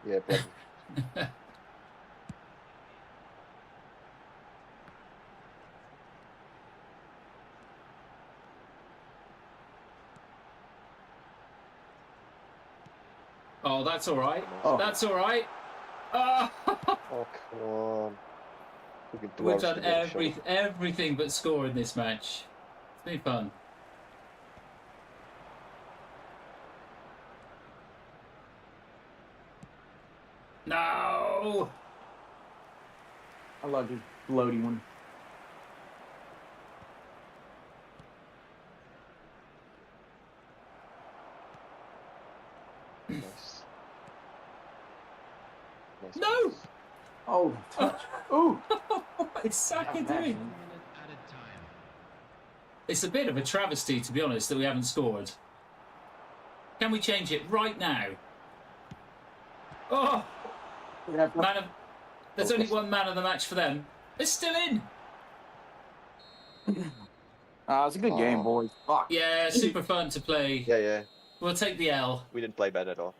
Yeah, probably. Oh, that's all right. Oh. That's all right. Oh, Oh, come on. Took him 2 we've hours done to get a shot. everything but score in this match. It's been fun. No. I love this floaty one. Nice. Nice No! pass. Oh, touch. Ooh. What is Saka That's doing? action. Added time. It's a bit of a travesty, to be honest, that we haven't scored. Can we change it right now? Oh, Yeah, there's only one man of the match for them. It's still in. it's a good game, Oh. boys. Fuck. Yeah, super fun to play. Yeah. We'll take the L. We didn't play bad at all.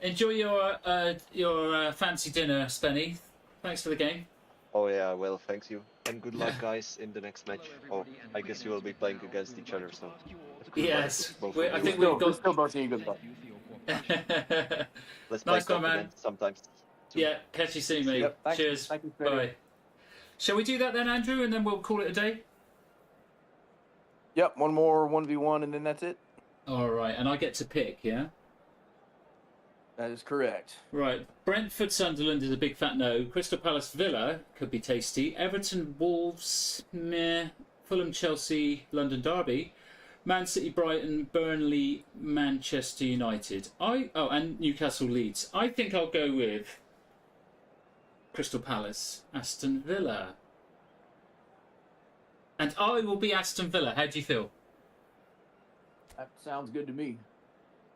Enjoy your fancy dinner, Spenny. Thanks for the game. Oh yeah, well, thanks you. And good luck, guys, in the next match. Oh, I guess you will be playing against each other, so. Yes, Both I of you. think We're we've got. still both seeing good luck. Let's play Nice one, man. confident sometimes. too. Yeah, catch you soon, mate. Yep, thank you. Cheers. Thank you, Spenny. Bye. Shall we do that then, Andrew, and then we'll call it a day? Yep, one more 1v1 and then that's it. All right, and I get to pick, yeah? That is correct. Right, Brentford Sunderland is a big fat no. Crystal Palace Villa could be tasty. Everton Wolves, meh. Fulham Chelsea London Derby. Man City Brighton Burnley Manchester United. And Newcastle Leeds. I think I'll go with Crystal Palace Aston Villa. And I will be Aston Villa. How do you feel? That sounds good to me.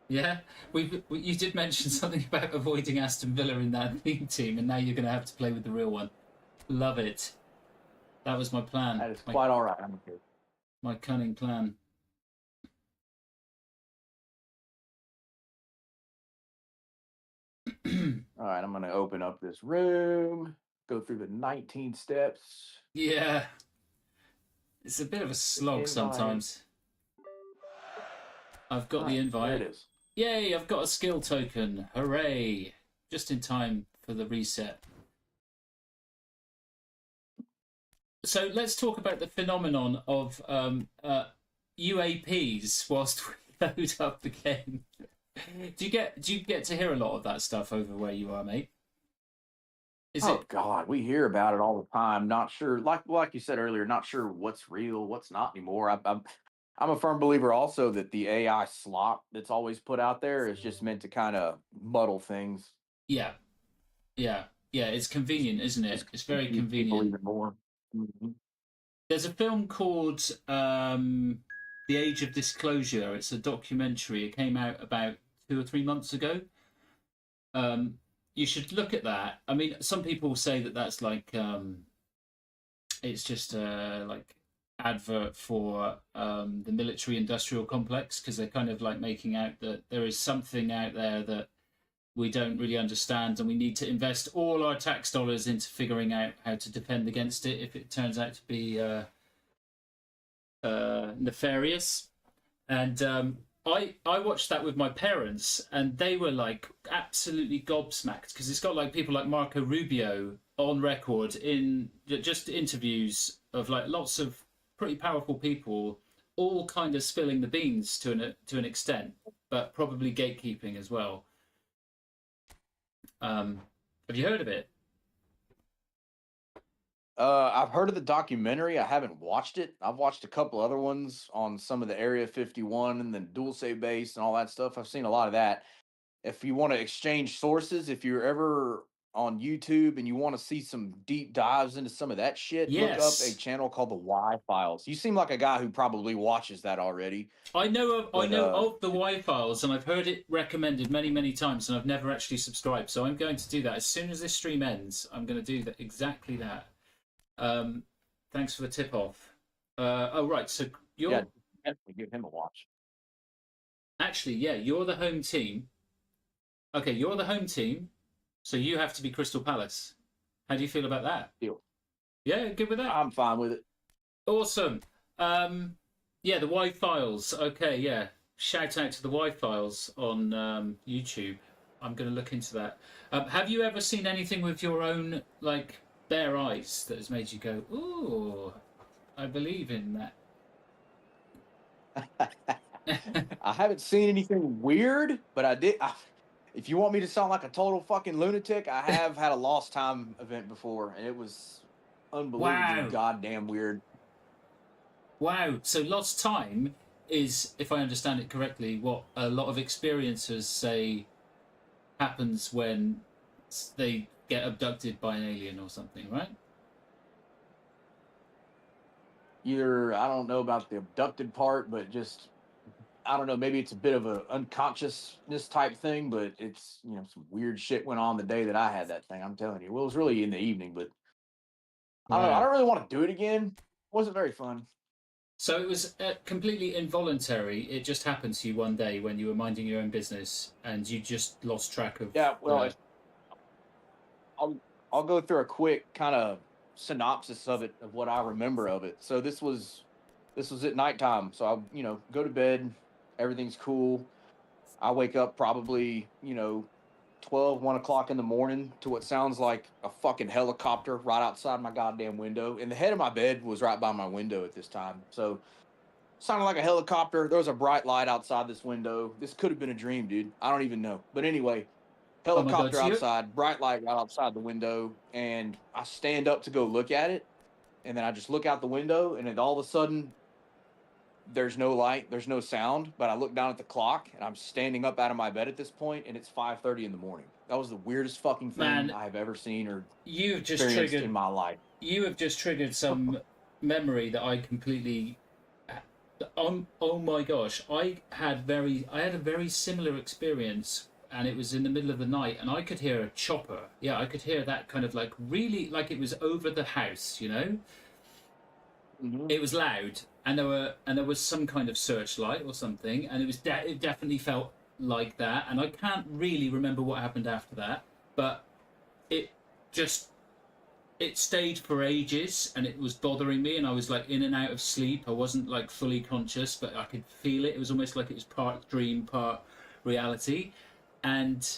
Yeah, you did mention something about avoiding Aston Villa in that theme team, and now you're going to have to play with the real one. Love it. That was my plan. That is quite all right. I'm okay. My cunning plan. All right, I'm going to open up this room, go through the 19 steps. Yeah, it's a bit of a slog Invite. sometimes. I've got the There invite. it is. Yay, I've got a skill token. Hooray. Just in time for the reset. So let's talk about the phenomenon of UAPs whilst we load up the game. Do you get to hear a lot of that stuff over where you are, mate? God, we hear about it all the time. Not sure, like you said earlier, not sure what's real, what's not anymore. I'm a firm believer also that the AI slop that's always put out there is just meant to kind of muddle things. Yeah. It's convenient, isn't it? It's very convenient. Even more. Mm-hmm. There's a film called The Age of Disclosure. It's a documentary. It came out about 2 or 3 months ago. You should look at that. I mean, some people say that that's like it's just like advert for the military-industrial complex, because they're kind of like making out that there is something out there that we don't really understand, and we need to invest all our tax dollars into figuring out how to defend against it if it turns out to be nefarious. And I watched that with my parents, and they were like absolutely gobsmacked, because it's got like people like Marco Rubio on record in just interviews of like lots of pretty powerful people, all kind of spilling the beans to an extent, but probably gatekeeping as well. Have you heard of it? I've heard of the documentary. I haven't watched it. I've watched a couple other ones on some of the Area 51 and the Dulce base and all that stuff. I've seen a lot of that. If you want to exchange sources, if you're ever on YouTube and you want to see some deep dives into some of that shit, look up a Yes. channel called the Y Files. You seem like a guy who probably watches that already. I know But, of the Y Files, and I've heard it recommended many, many times, and I've never actually subscribed. So I'm going to do that as soon as this stream ends. I'm going to do that, exactly that. Thanks for the tip off. Oh right, so you're yeah, definitely give him a watch. actually, yeah, you're the home team. Okay, you're the home team, so you have to be Crystal Palace. How do you feel about that? Deal. Yeah, good with that. I'm fine with it. Awesome. Yeah, the Y Files. Okay, yeah. Shout out to the Y Files on YouTube. I'm going to look into that. Have you ever seen anything with your own like bare eyes that has made you go, "Ooh, I believe in that"? I haven't seen anything weird, but if you want me to sound like a total fucking lunatic, I have had a lost time event before, and it was unbelievably Wow. goddamn weird. Wow. So lost time is, if I understand it correctly, what a lot of experiencers say happens when they get abducted by an alien or something, right? Either, I don't know about the abducted part, but just, I don't know, maybe it's a bit of a unconsciousness type thing, but it's, some weird shit went on the day that I had that thing. I'm telling you. Well, it was really in the evening, but I don't know. I Wow. don't really want to do it again. It wasn't very fun. So it was completely involuntary. It just happened to you one day when you were minding your own business, and you just lost track of. Yeah, well, I'll go through a quick kind of synopsis of it, of what I remember of it. So this was at nighttime. So I go to bed, everything's cool. I wake up probably 1 o'clock in the morning to what sounds like a fucking helicopter right outside my goddamn window, and the head of my bed was right by my window at this time. So sounded like a helicopter. There was a bright light outside this window. This could have been a dream, dude. I don't even know. But anyway, Oh my God, helicopter outside, bright light right outside the window, and I stand up to go look at it, and then I just look out the window, and then all of a sudden, there's no light, there's no sound, but I look down at the clock, and I'm standing up out of my bed at this point, and it's 5:30 in the morning. That was the weirdest fucking thing Man, I have ever seen or you've just experienced triggered. in my life. You have just triggered some memory that I completely. Oh my gosh! I had a very similar experience, and it was in the middle of the night, and I could hear a chopper. Yeah, I could hear that kind of like really like it was over the house. Mm-hmm. It was loud, and there was some kind of searchlight or something, and it definitely felt like that. And I can't really remember what happened after that, but it just it stayed for ages, and it was bothering me, and I was like in and out of sleep. I wasn't like fully conscious, but I could feel it. It was almost like it was part dream, part reality, and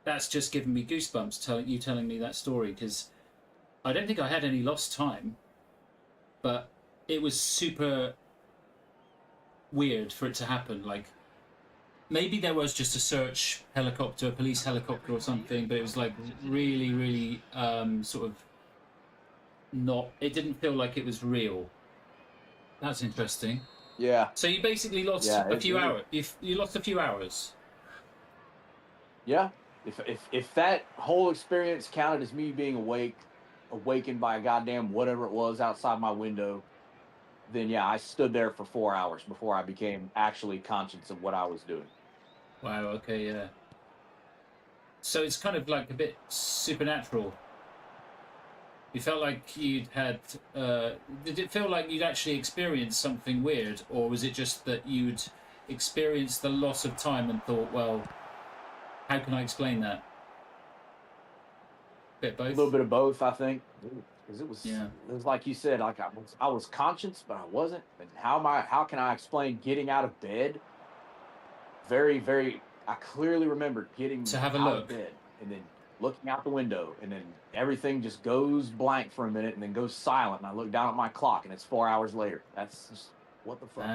that's just given me goosebumps telling me that story, because I don't think I had any lost time, but it was super weird for it to happen. Like maybe there was just a search helicopter, a police helicopter or something, but it was like really, really sort of not. It didn't feel like it was real. That's interesting. Yeah. So you basically lost a few hours. You lost a few hours. Yeah. If that whole experience counted as me being awakened by a goddamn whatever it was outside my window, then yeah, I stood there for 4 hours before I became actually conscious of what I was doing. Wow. Okay. Yeah. So it's kind of like a bit supernatural. You felt like you'd had. Did it feel like you'd actually experienced something weird, or was it just that you'd experienced the loss of time and thought, well, how can I explain that? Bit A both. little bit of both, I think, because it Yeah. was like you said, like I was conscious, but I wasn't. And how can I explain getting out of bed? Very, very. I clearly remember getting To have a out look. of bed and then looking out the window, and then everything just goes blank for a minute, and then goes silent. And I look down at my clock, and it's 4 hours later. That's just what the fuck.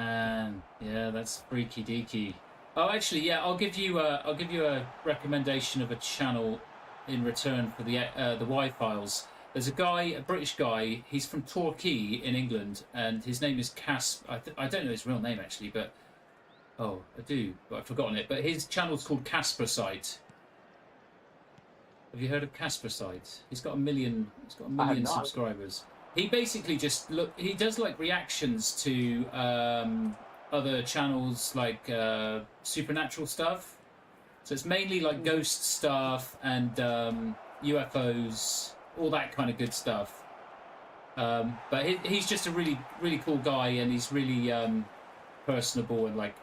Yeah, that's freaky deaky. Oh, actually, yeah, I'll give you a recommendation of a channel in return for the Y-Files. There's a British guy. He's from Torquay in England, and his name is I don't know his real name actually, but I do, but I've forgotten it. But his channel's called Casper Site. Have you heard of Casper Site? He's got a million I have not. subscribers. He basically he does like reactions to other channels like supernatural stuff. So it's mainly like ghost stuff and UFOs, all that kind of good stuff. But he's just a really, really cool guy, and he's really personable and like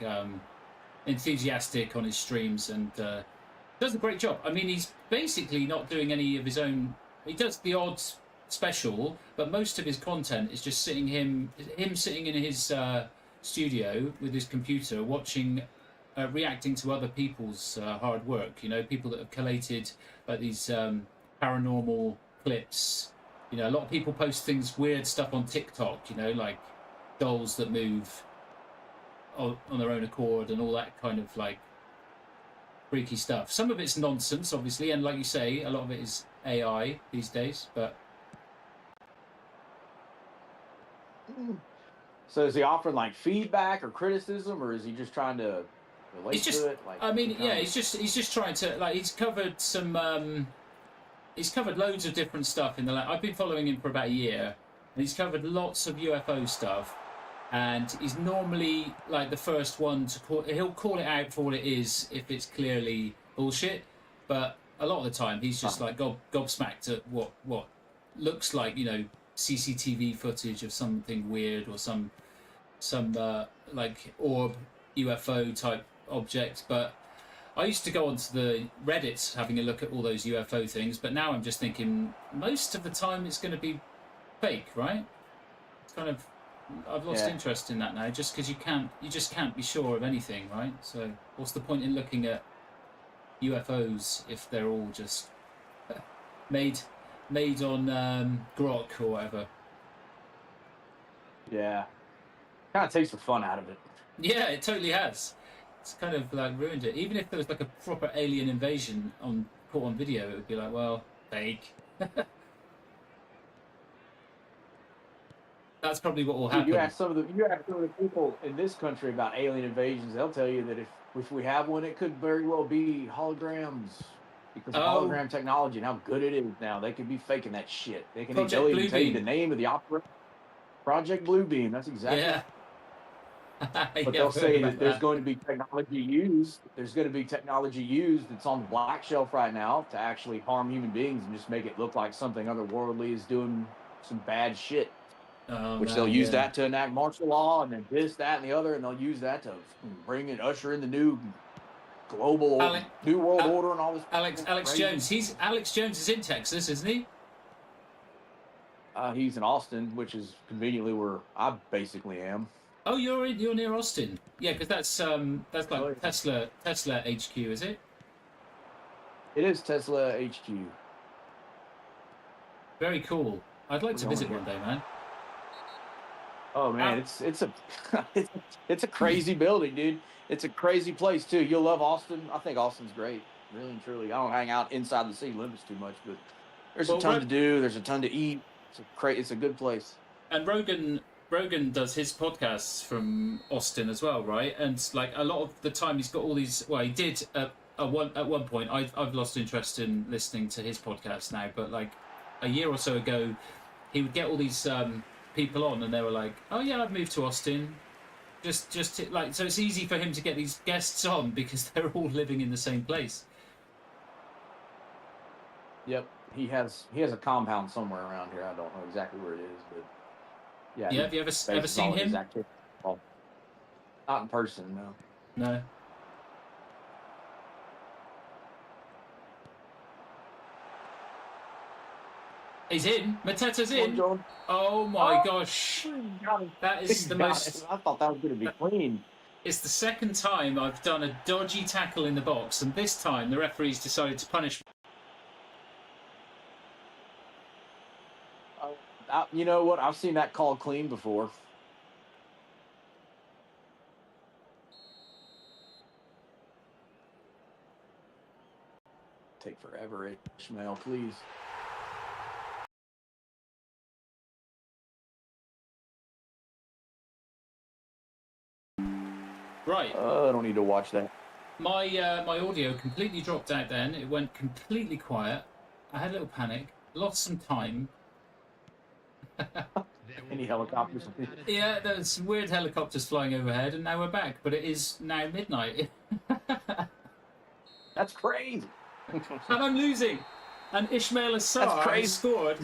enthusiastic on his streams, and does a great job. I mean, he's basically not doing any of his own. He does the odd special, but most of his content is just him sitting in his studio with his computer, watching, reacting to other people's hard work. You know, people that have collated like these paranormal clips. You know, a lot of people post weird stuff on TikTok. You know, like dolls that move on their own accord and all that kind of like freaky stuff. Some of it's nonsense, obviously, and like you say, a lot of it is AI these days. But So is he offering like feedback or criticism, or is he just trying to relate to it? Like, I mean, yeah, he's just trying to like. He's covered loads of different stuff in the. I've been following him for about a year, and he's covered lots of UFO stuff. And he's normally like the first one to call. He'll call it out for what it is if it's clearly bullshit. But a lot of the time, he's just like gobsmacked at what looks like, you know, CCTV footage of something weird or some like orb UFO type object. But I used to go onto the Reddit having a look at all those UFO things. But now I'm just thinking most of the time it's going to be fake, right? It's kind of. I've lost interest in that now, just because you just can't be sure of anything, right? So what's the point in looking at UFOs if they're all just made on grok or whatever? Yeah, kind of takes the fun out of it. Yeah, it totally has. It's kind of like ruined it. Even if there was like a proper alien invasion caught on video, it would be like, well, fake. That's probably what will happen. You ask some of the people in this country about alien invasions, they'll tell you that if we have one, it could very well be holograms, because of hologram technology and how good it is now. They could be faking that shit. They'll even tell you the name of the opera. Project Bluebeam. That's exactly. Yeah. But they'll say that there's going to be technology used. There's going to be technology used that's on the black shelf right now to actually harm human beings and just make it look like something otherworldly is doing some bad shit. They'll use that to enact martial law, and then this, that, and the other, and they'll use that to bring and usher in the new global new world order and all this. Alex Jones. Alex Jones is in Texas, isn't he? He's in Austin, which is conveniently where I basically am. Oh, you're near Austin. Yeah, because that's like Tesla HQ, is it? It is Tesla HQ. Very cool. I'd like to visit one day, man. Oh man, it's a crazy building, dude. It's a crazy place too. You'll love Austin. I think Austin's great, really and truly. I don't hang out inside the city limits too much, but there's a ton to do. There's a ton to eat. It's a good place. And Rogan does his podcasts from Austin as well, right? And like a lot of the time, he's got all these. Well, he did at one point. I've lost interest in listening to his podcast now, but like a year or so ago, he would get all these people on, and they were like, "Oh yeah, I've moved to Austin." Just like, so it's easy for him to get these guests on because they're all living in the same place. Yep, He has a compound somewhere around here. I don't know exactly where it is, but yeah. Yeah, have you ever bases seen all his him? activity. Well, not in person, no. No. He's in. Mateta's Come on, in. John. Oh my Oh, gosh. got him. That is the Got most. it. I thought that was going to be clean. It's the second time I've done a dodgy tackle in the box, and this time the referee's decided to punish me. You know what? I've seen that call clean before. Take forever, Ishmael, please. Right. I don't need to watch that. My audio completely dropped out then. It went completely quiet. I had a little panic. Lost some time. Any helicopters? Yeah, there's some weird helicopters flying overhead, and now we're back. But it is now midnight. That's crazy. And I'm losing. And Ishmael Assar That's crazy. has scored.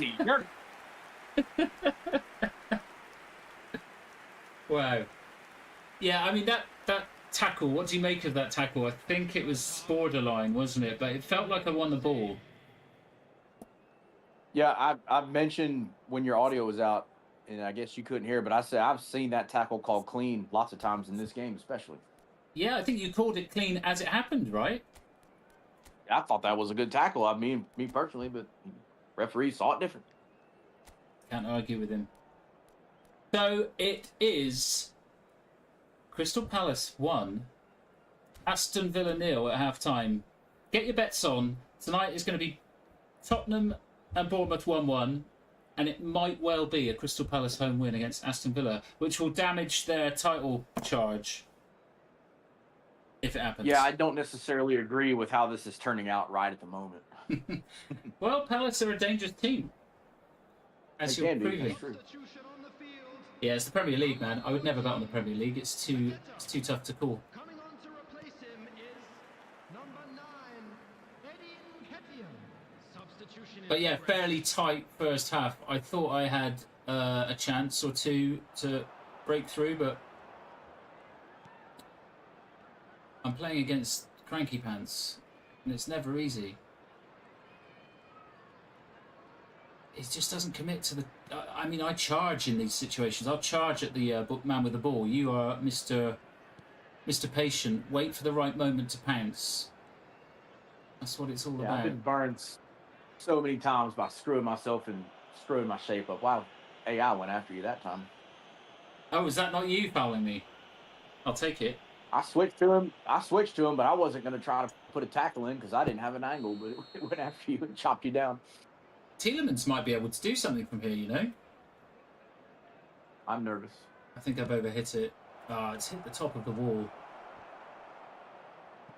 Wow. Yeah, I mean, that tackle, what do you make of that tackle? I think it was borderline, wasn't it? But it felt like I won the ball. Yeah, I mentioned when your audio was out, and I guess you couldn't hear, but I said I've seen that tackle called clean lots of times in this game, especially. Yeah, I think you called it clean as it happened, right? I thought that was a good tackle. I mean, me personally, but referees saw it different. Can't argue with him. So it is Crystal Palace 1, Aston Villa 0 at half-time. Get your bets on. Tonight is going to be Tottenham and Bournemouth 1-1, and it might well be a Crystal Palace home win against Aston Villa, which will damage their title charge if it happens. Yeah, I don't necessarily agree with how this is turning out right at the moment. Well, Palace are a dangerous team, as you're proving. Yeah, it's the Premier League, man. I would never bet on the Premier League. It's too tough to call. Coming on to replace him is number 9, Eddie Nketiah. Substitution. But yeah, fairly tight first half. I thought I had a chance or two to break through, but I'm playing against Cranky Pants, and it's never easy. It just doesn't commit to the... I mean, I charge in these situations. I'll charge at the man with the ball. You are Mr. Patient. Wait for the right moment to pounce. That's what it's all about. I've been burned so many times by screwing myself and screwing my shape up. Wow, AI went after you that time. Oh, is that not you fouling me? I'll take it. I switched to him, but I wasn't going to try to put a tackle in because I didn't have an angle, but it went after you and chopped you down. Tielemans might be able to do something from here, you know? I'm nervous. I think I've overhit it. It's hit the top of the wall.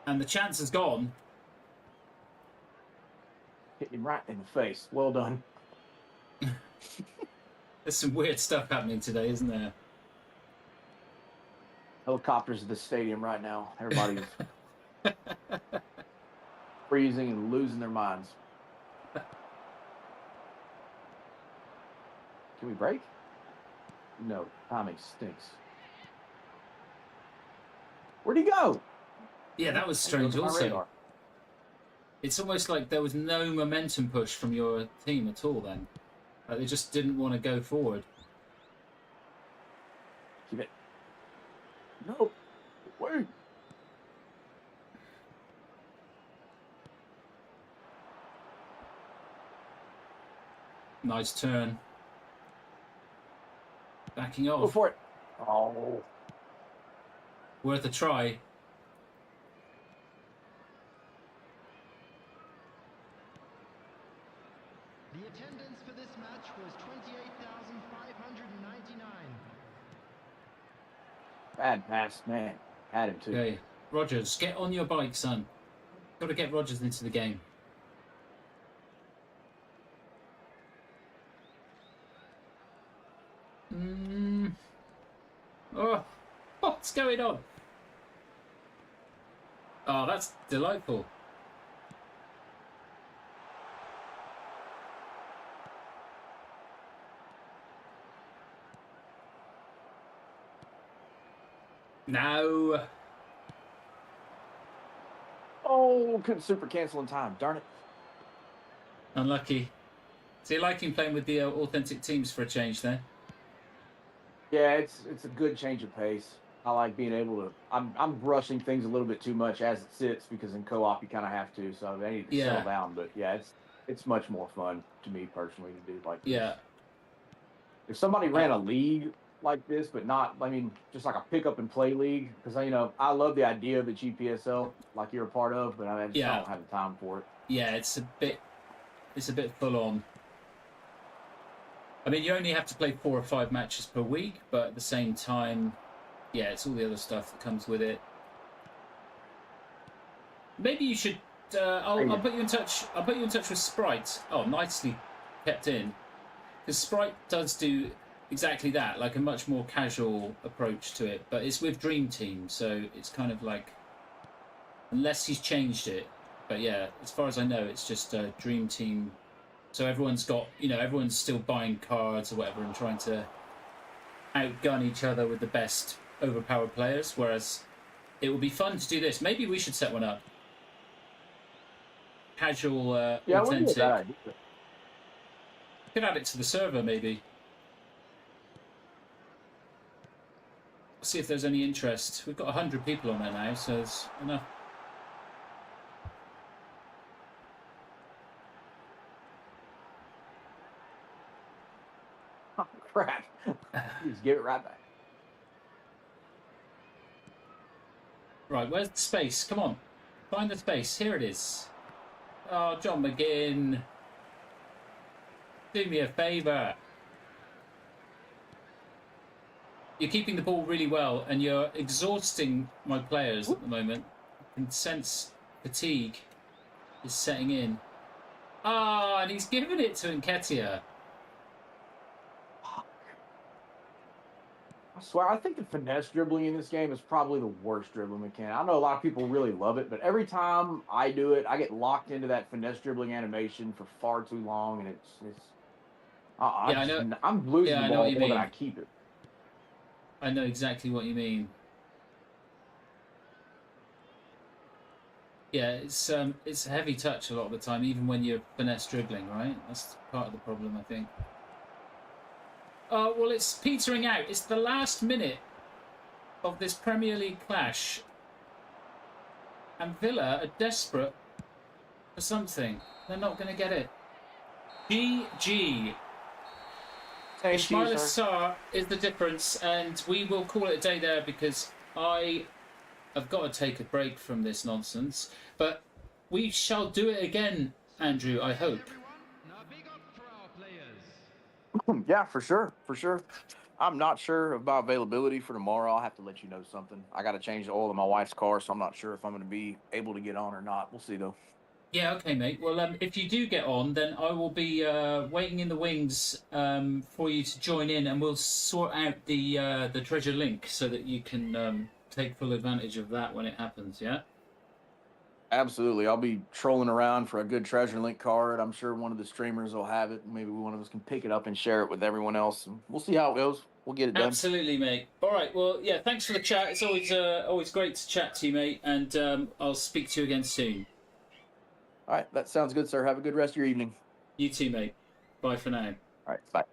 And the chance is gone. Hit him right in the face. Well done. There's some weird stuff happening today, isn't there? Helicopters at the stadium right now. Everybody's freezing and losing their minds. Can we break? No, timing stinks. Where'd he go? Yeah, that was strange also. It's almost like there was no momentum push from your team at all then. Like they just didn't want to go forward. Keep it. No. Wait. Nice turn. Backing off. Go for it. Oh. Worth a try. The attendance for this match was 28,599. Bad pass, man. Had him too. Okay. Rodgers, get on your bike, son. Got to get Rodgers into the game. Oh, what's going on? Oh, that's delightful. No. Oh, couldn't super cancel in time. Darn it. Unlucky. So you're liking playing with the authentic teams for a change there? Yeah, it's a good change of pace. I like being able to. I'm rushing things a little bit too much as it sits because in co-op you kind of have to. So they need to settle Yeah. down. But yeah, it's much more fun to me personally to do like this. Yeah. If somebody ran a league like this, but not, I mean, just like a pick up and play league, because I love the idea of the GPSL like you're a part of, but I just Yeah. don't have the time for it. Yeah, it's a bit full on. I mean, you only have to play 4 or 5 matches per week, but at the same time, yeah, it's all the other stuff that comes with it. Maybe you should. I'll put you in touch. I'll put you in touch with Sprite. Oh, nicely kept in. Because Sprite does do exactly that, like a much more casual approach to it. But it's with Dream Team, so it's kind of like, unless he's changed it. But yeah, as far as I know, it's just Dream Team. So everyone's got, everyone's still buying cards or whatever and trying to outgun each other with the best overpowered players. Whereas it would be fun to do this. Maybe we should set one up. Casual, Yeah, authentic. that idea. Could add it to the server, maybe. See if there's any interest. We've got 100 people on there now, so there's enough. Oh, crap. Just give it right back. Right, where's the space? Come on. Find the space. Here it is. Oh, John McGinn. Do me a favour. You're keeping the ball really well, and you're exhausting my players at the moment. I can sense fatigue is setting in. Ah, and he's given it to Nketiah. I swear, I think the finesse dribbling in this game is probably the worst dribbling mechanic. I know a lot of people really love it, but every time I do it, I get locked into that finesse dribbling animation for far too long, and I know. I'm losing Yeah, the I know ball what you more than mean. I keep it. I know exactly what you mean. Yeah, it's a heavy touch a lot of the time, even when you're finesse dribbling, right? That's part of the problem, I think. Oh, well, it's petering out. It's the last minute of this Premier League clash. And Villa are desperate for something. They're not going to get it. GG. Ismail Sarr is the difference, and we will call it a day there because I have got to take a break from this nonsense. But we shall do it again, Andrew, I hope. Now big up for our players. Yeah, for sure. I'm not sure about availability for tomorrow. I'll have to let you know something. I got to change the oil in my wife's car, so I'm not sure if I'm going to be able to get on or not. We'll see, though. Yeah, okay, mate. Well, if you do get on, then I will be waiting in the wings for you to join in, and we'll sort out the treasure link so that you can take full advantage of that when it happens, yeah? Absolutely. I'll be trolling around for a good treasure link card. I'm sure one of the streamers will have it. Maybe one of us can pick it up and share it with everyone else. And we'll see how it goes. We'll get it done. Absolutely, mate. All right. Well, yeah, thanks for the chat. It's always great to chat to you, mate, and I'll speak to you again soon. All right. That sounds good, sir. Have a good rest of your evening. You too, mate. Bye for now. All right. Bye.